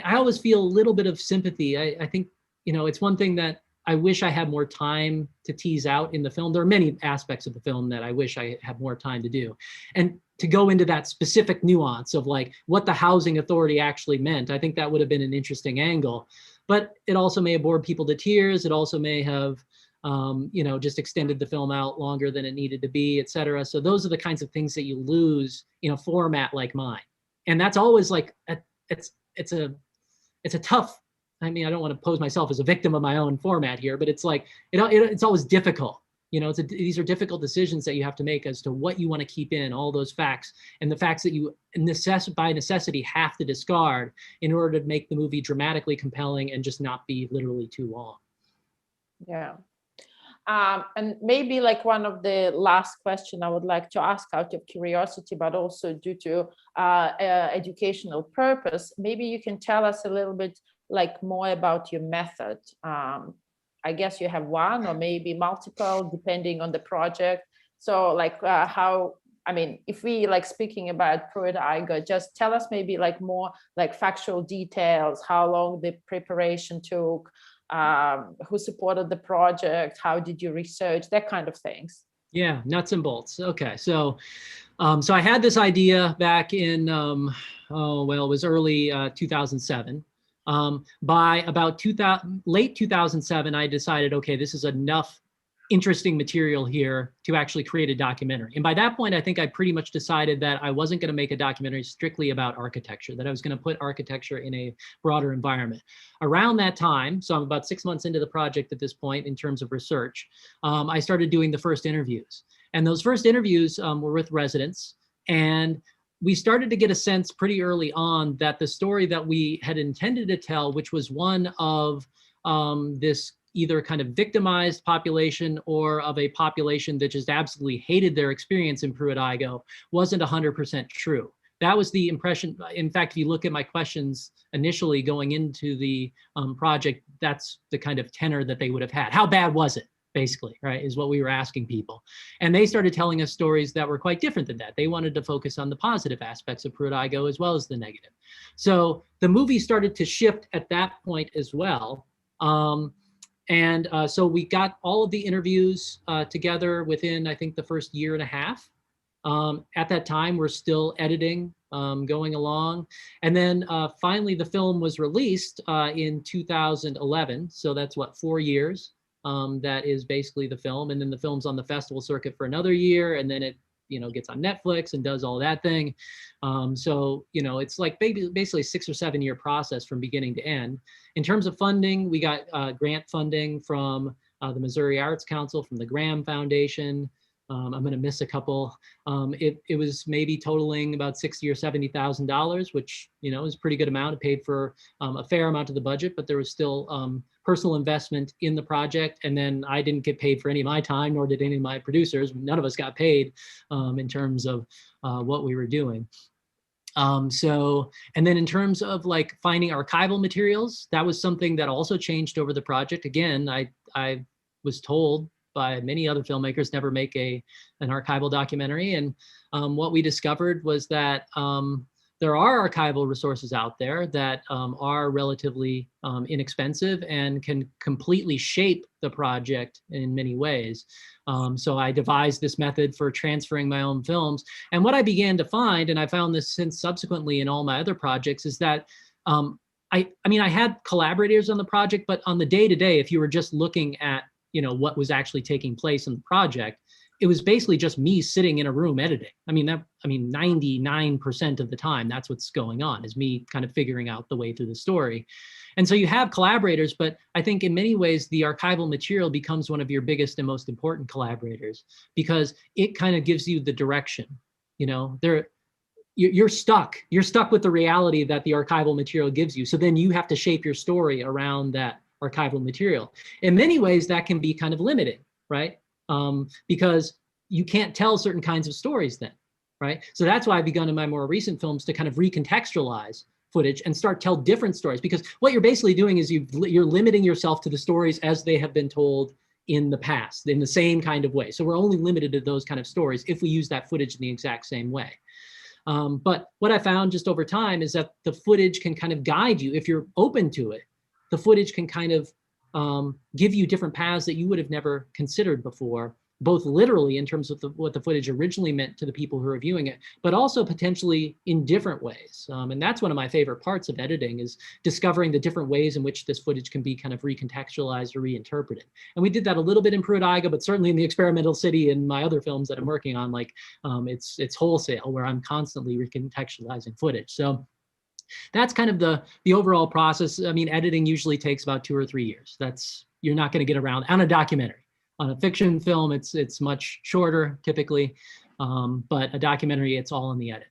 always feel a little bit of sympathy. I think, you know, it's one thing that I wish I had more time to tease out in the film. There are many aspects of the film that I wish I had more time to do. And to go into that specific nuance of like what the housing authority actually meant, I think that would have been an interesting angle. But it also may have bored people to tears. It also may have, you know, just extended the film out longer than it needed to be, et cetera. So those are the kinds of things that you lose in a format like mine. And that's always like, it's a tough, I mean, I don't want to pose myself as a victim of my own format here, but it's like, it's always difficult. You know, these are difficult decisions that you have to make as to what you want to keep in, all those facts, and the facts that you by necessity have to discard in order to make the movie dramatically compelling and just not be literally too long. Yeah. And maybe like one of the last question I would like to ask out of curiosity, but also due to educational purpose, maybe you can tell us a little bit like more about your method. I guess you have one or maybe multiple depending on the project. So like if we like speaking about Pruitt-Igoe, just tell us maybe like more like factual details, how long the preparation took, who supported the project, how did you research, that kind of things. Yeah, nuts and bolts. Okay, so I had this idea back in it was early 2007. By about late 2007, I decided, okay, this is enough interesting material here to actually create a documentary. And by that point, I think I pretty much decided that I wasn't going to make a documentary strictly about architecture, that I was going to put architecture in a broader environment. Around that time, so I'm about 6 months into the project at this point in terms of research, I started doing the first interviews. And those first interviews were with residents. And we started to get a sense pretty early on that the story that we had intended to tell, which was one of this either kind of victimized population or of a population that just absolutely hated their experience in Pruitt-Igoe, wasn't 100% true. That was the impression. In fact, if you look at my questions initially going into the project, that's the kind of tenor that they would have had. How bad was it? Basically, right, is what we were asking people. And they started telling us stories that were quite different than that. They wanted to focus on the positive aspects of Pruitt-Igoe as well as the negative. So the movie started to shift at that point as well. So we got all of the interviews together within, I think, the first year and a half. At that time, we're still editing, going along. And then finally, the film was released in 2011. So that's what, 4 years. That is basically the film. And then the film's on the festival circuit for another year. And then it gets on Netflix and does all that thing. So, it's like basically a 6 or 7 year process from beginning to end. In terms of funding, we got grant funding from the Missouri Arts Council, from the Graham Foundation. I'm going to miss a couple. It was maybe totaling about $60,000 or $70,000, which, is a pretty good amount. It paid for a fair amount of the budget, but there was still personal investment in the project. And then I didn't get paid for any of my time, nor did any of my producers. None of us got paid in terms of what we were doing. And then in terms of like finding archival materials, that was something that also changed over the project. Again, I was told by many other filmmakers never make an archival documentary. And what we discovered was that there are archival resources out there that are relatively inexpensive and can completely shape the project in many ways. So I devised this method for transferring my own films. And what I began to find, and I found this since subsequently in all my other projects, is that I had collaborators on the project, but on the day-to-day, if you were just looking at what was actually taking place in the project, it was basically just me sitting in a room editing. 99% of the time, that's what's going on, is me kind of figuring out the way through the story. And so you have collaborators, but I think in many ways, the archival material becomes one of your biggest and most important collaborators, because it kind of gives you the direction. You're stuck with the reality that the archival material gives you. So then you have to shape your story around that archival material. In many ways, that can be kind of limiting, right? Because you can't tell certain kinds of stories then, right? So that's why I've begun in my more recent films to kind of recontextualize footage and start tell different stories, because what you're basically doing is you're limiting yourself to the stories as they have been told in the past in the same kind of way. So we're only limited to those kind of stories if we use that footage in the exact same way. But what I found just over time is that the footage can kind of guide you if you're open to it. The footage can kind of give you different paths that you would have never considered before, both literally in terms of what the footage originally meant to the people who are viewing it, but also potentially in different ways. And that's one of my favorite parts of editing, is discovering the different ways in which this footage can be kind of recontextualized or reinterpreted. And we did that a little bit in Pruitt-Igoe, but certainly in The Experimental City and my other films that I'm working on, like it's Wholesale, where I'm constantly recontextualizing footage. So that's kind of the overall process. Editing usually takes about 2 or 3 years. You're not going to get around on a documentary. On a fiction film, it's much shorter typically, but a documentary, it's all in the edit.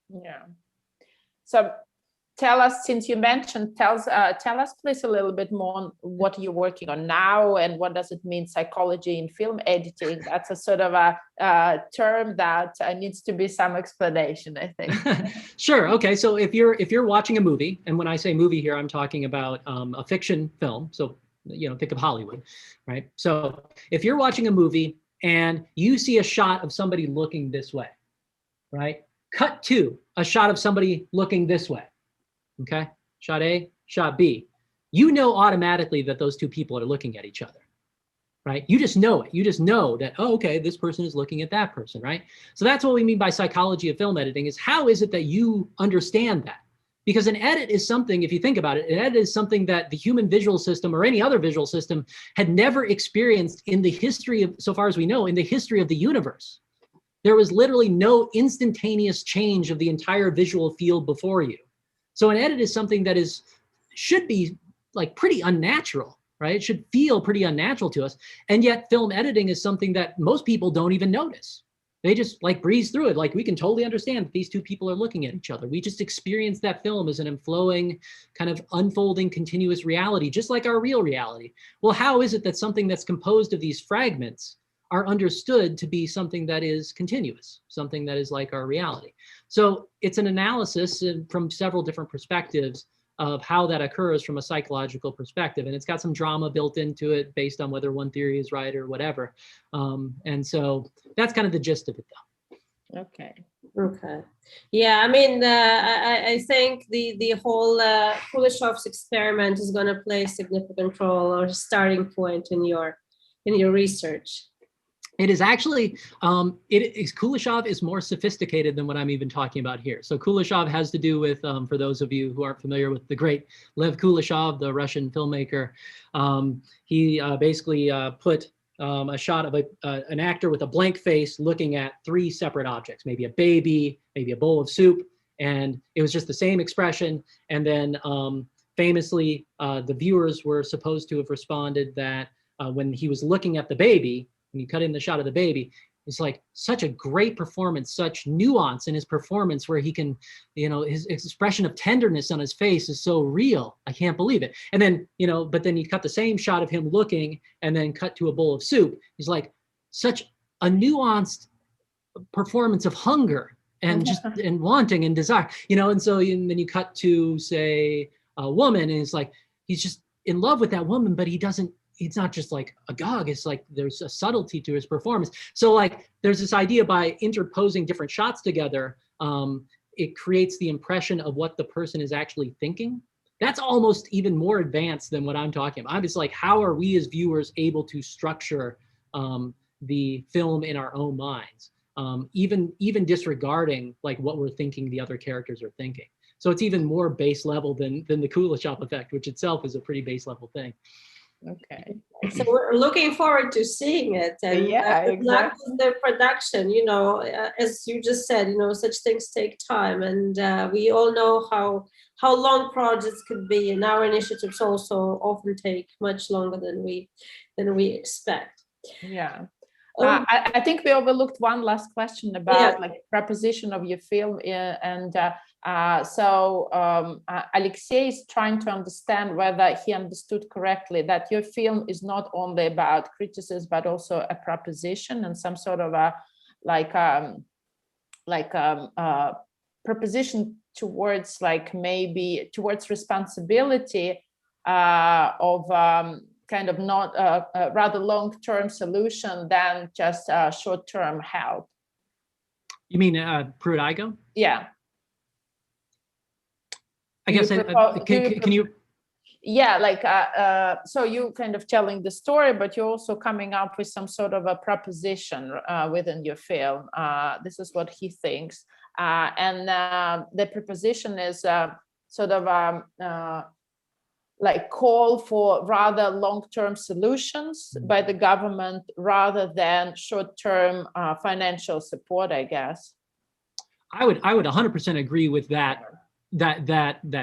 Yeah. So tell us, since you mentioned, tell us please a little bit more on what you're working on now, and what does it mean, psychology in film editing? That's a sort of a term that needs to be some explanation, I think. Sure. Okay. So if you're watching a movie, and when I say movie here, I'm talking about a fiction film. So think of Hollywood, right? So if you're watching a movie and you see a shot of somebody looking this way, right? Cut to a shot of somebody looking this way. Okay, shot A, shot B. You know automatically that those two people are looking at each other, right? You just know it. You just know that, oh, okay, this person is looking at that person, right? So that's what we mean by psychology of film editing, is how is it that you understand that? Because an edit is something, if you think about it, an edit is something that the human visual system or any other visual system had never experienced in the history of, so far as we know, in the history of the universe. There was literally no instantaneous change of the entire visual field before you. So an edit is something that should be like pretty unnatural, right? It should feel pretty unnatural to us. And yet film editing is something that most people don't even notice. They just like breeze through it. Like, we can totally understand that these two people are looking at each other. We just experience that film as an inflowing, kind of unfolding, continuous reality, just like our real reality. Well, how is it that something that's composed of these fragments are understood to be something that is continuous, something that is like our reality? So it's an analysis from several different perspectives of how that occurs from a psychological perspective. And it's got some drama built into it based on whether one theory is right or whatever. And so that's kind of the gist of it, though. Okay. Yeah, I think the whole Kuleshov's experiment is going to play a significant role, or starting point in your research. It is actually, Kuleshov is more sophisticated than what I'm even talking about here. So Kuleshov has to do with, for those of you who aren't familiar with the great Lev Kuleshov, the Russian filmmaker, he basically put a shot of an actor with a blank face looking at three separate objects, maybe a baby, maybe a bowl of soup, and it was just the same expression. And then famously, the viewers were supposed to have responded that when he was looking at the baby, when you cut in the shot of the baby, it's like such a great performance, such nuance in his performance where he can, his expression of tenderness on his face is so real. I can't believe it. And then, but then you cut the same shot of him looking and then cut to a bowl of soup. He's like such a nuanced performance of hunger and just and wanting and desire, and so and then you cut to, say, a woman and it's like, he's just in love with that woman, but he's not just like agog. It's like there's a subtlety to his performance. So like there's this idea by interposing different shots together, it creates the impression of what the person is actually thinking. That's almost even more advanced than what I'm talking about. I'm just like, how are we as viewers able to structure the film in our own minds, even disregarding like what we're thinking the other characters are thinking. So it's even more base level than the Kuleshov effect, which itself is a pretty base level thing. Okay. So we're looking forward to seeing it, and exactly. The production, as you just said, such things take time, and we all know how long projects could be, and our initiatives also often take much longer than we expect. Yeah. I think we overlooked one last question about like preposition of your film, so Alexei is trying to understand whether he understood correctly that your film is not only about criticism but also a proposition and some sort of a proposition towards maybe towards responsibility of kind of not a rather long-term solution than just short-term help. You mean Pruitt-Igoe? Yeah. I guess, can you? Yeah, so you kind of telling the story, but you're also coming up with some sort of a proposition within your film. This is what he thinks. And the proposition is sort of like call for rather long-term solutions by the government rather than short-term financial support, I guess. I would 100% agree with that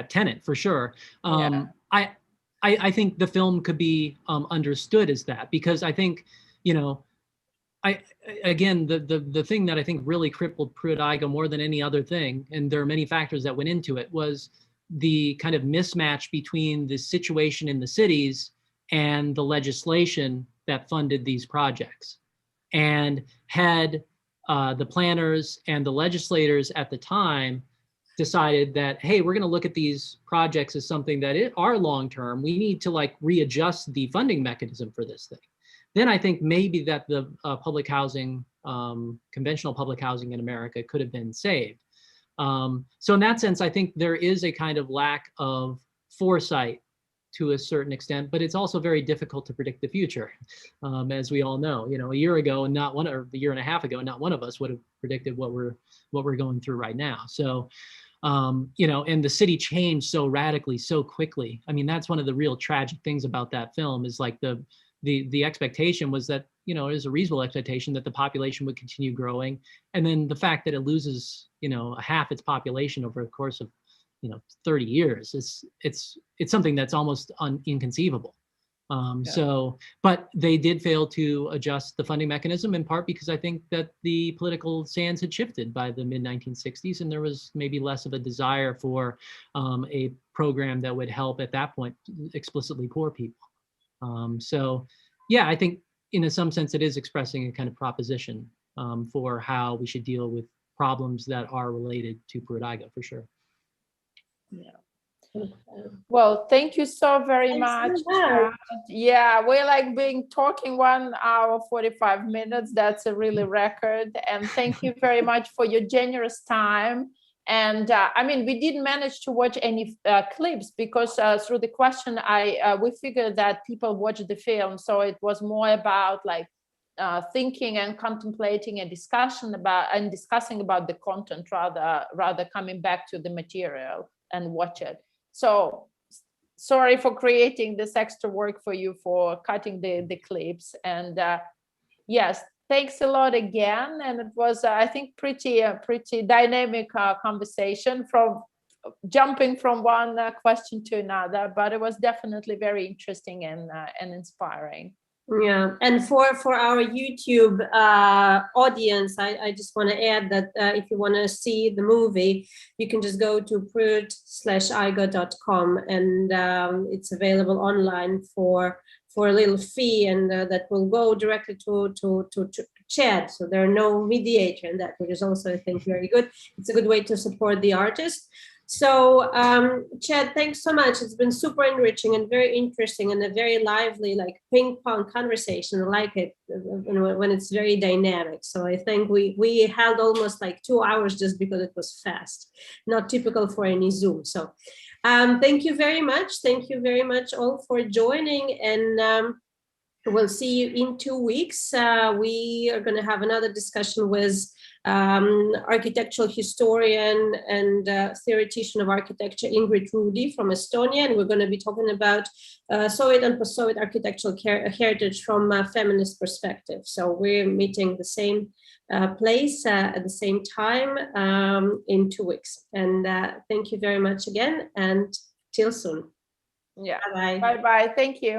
tenet for sure. I think the film could be understood as that, because I think, again, the thing that I think really crippled Pruitt-Igoe more than any other thing, and there are many factors that went into it, was the kind of mismatch between the situation in the cities and the legislation that funded these projects. And had the planners and the legislators at the time decided that, hey, we're going to look at these projects as something that are long-term, we need to like readjust the funding mechanism for this thing, then I think maybe that the public housing, conventional public housing in America could have been saved. So in that sense, I think there is a kind of lack of foresight to a certain extent, but it's also very difficult to predict the future. As we all know, a year ago and a year and a half ago, not one of us would have predicted what we're going through right now. So, and the city changed so radically, so quickly. I mean, that's one of the real tragic things about that film is like the expectation was that, it was a reasonable expectation that the population would continue growing. And then the fact that it loses, half its population over the course of, 30 years, it's something that's almost inconceivable. So, but they did fail to adjust the funding mechanism, in part because I think that the political sands had shifted by the mid-1960s, and there was maybe less of a desire for a program that would help at that point explicitly poor people. So, yeah, I think in some sense it is expressing a kind of proposition for how we should deal with problems that are related to Pruitt-Igoe, for sure. Yeah. Well, thank you so very much. Yeah, we're like talking 1 hour 45 minutes. That's a really record. And thank you very much for your generous time. And I mean, we didn't manage to watch any clips because through the question, we figured that people watch the film. So it was more about like thinking and contemplating and discussing about the content rather coming back to the material and watch it. So sorry for creating this extra work for you for cutting the clips. And yes, thanks a lot again. And it was, I think, pretty dynamic conversation, from jumping from one question to another, but it was definitely very interesting and inspiring. Yeah, and for our YouTube audience, I just want to add that if you want to see the movie, you can just go to prud/iga.com, and it's available online for a little fee, and that will go directly to Chad. So there are no mediator in that, which is also, I think, very good. It's a good way to support the artist. So, Chad, thanks so much. It's been super enriching and very interesting, and a very lively, like, ping pong conversation. I like it when it's very dynamic. So I think we held almost like 2 hours just because it was fast, not typical for any Zoom. So thank you very much. Thank you very much all for joining, and we'll see you in 2 weeks. We are going to have another discussion with architectural historian and theoretician of architecture Ingrid Rudi from Estonia, and we're going to be talking about Soviet and post-Soviet architectural heritage from a feminist perspective. So we're meeting the same place at the same time in 2 weeks. And thank you very much again, and till soon. Yeah. Bye-bye. Bye-bye. Thank you.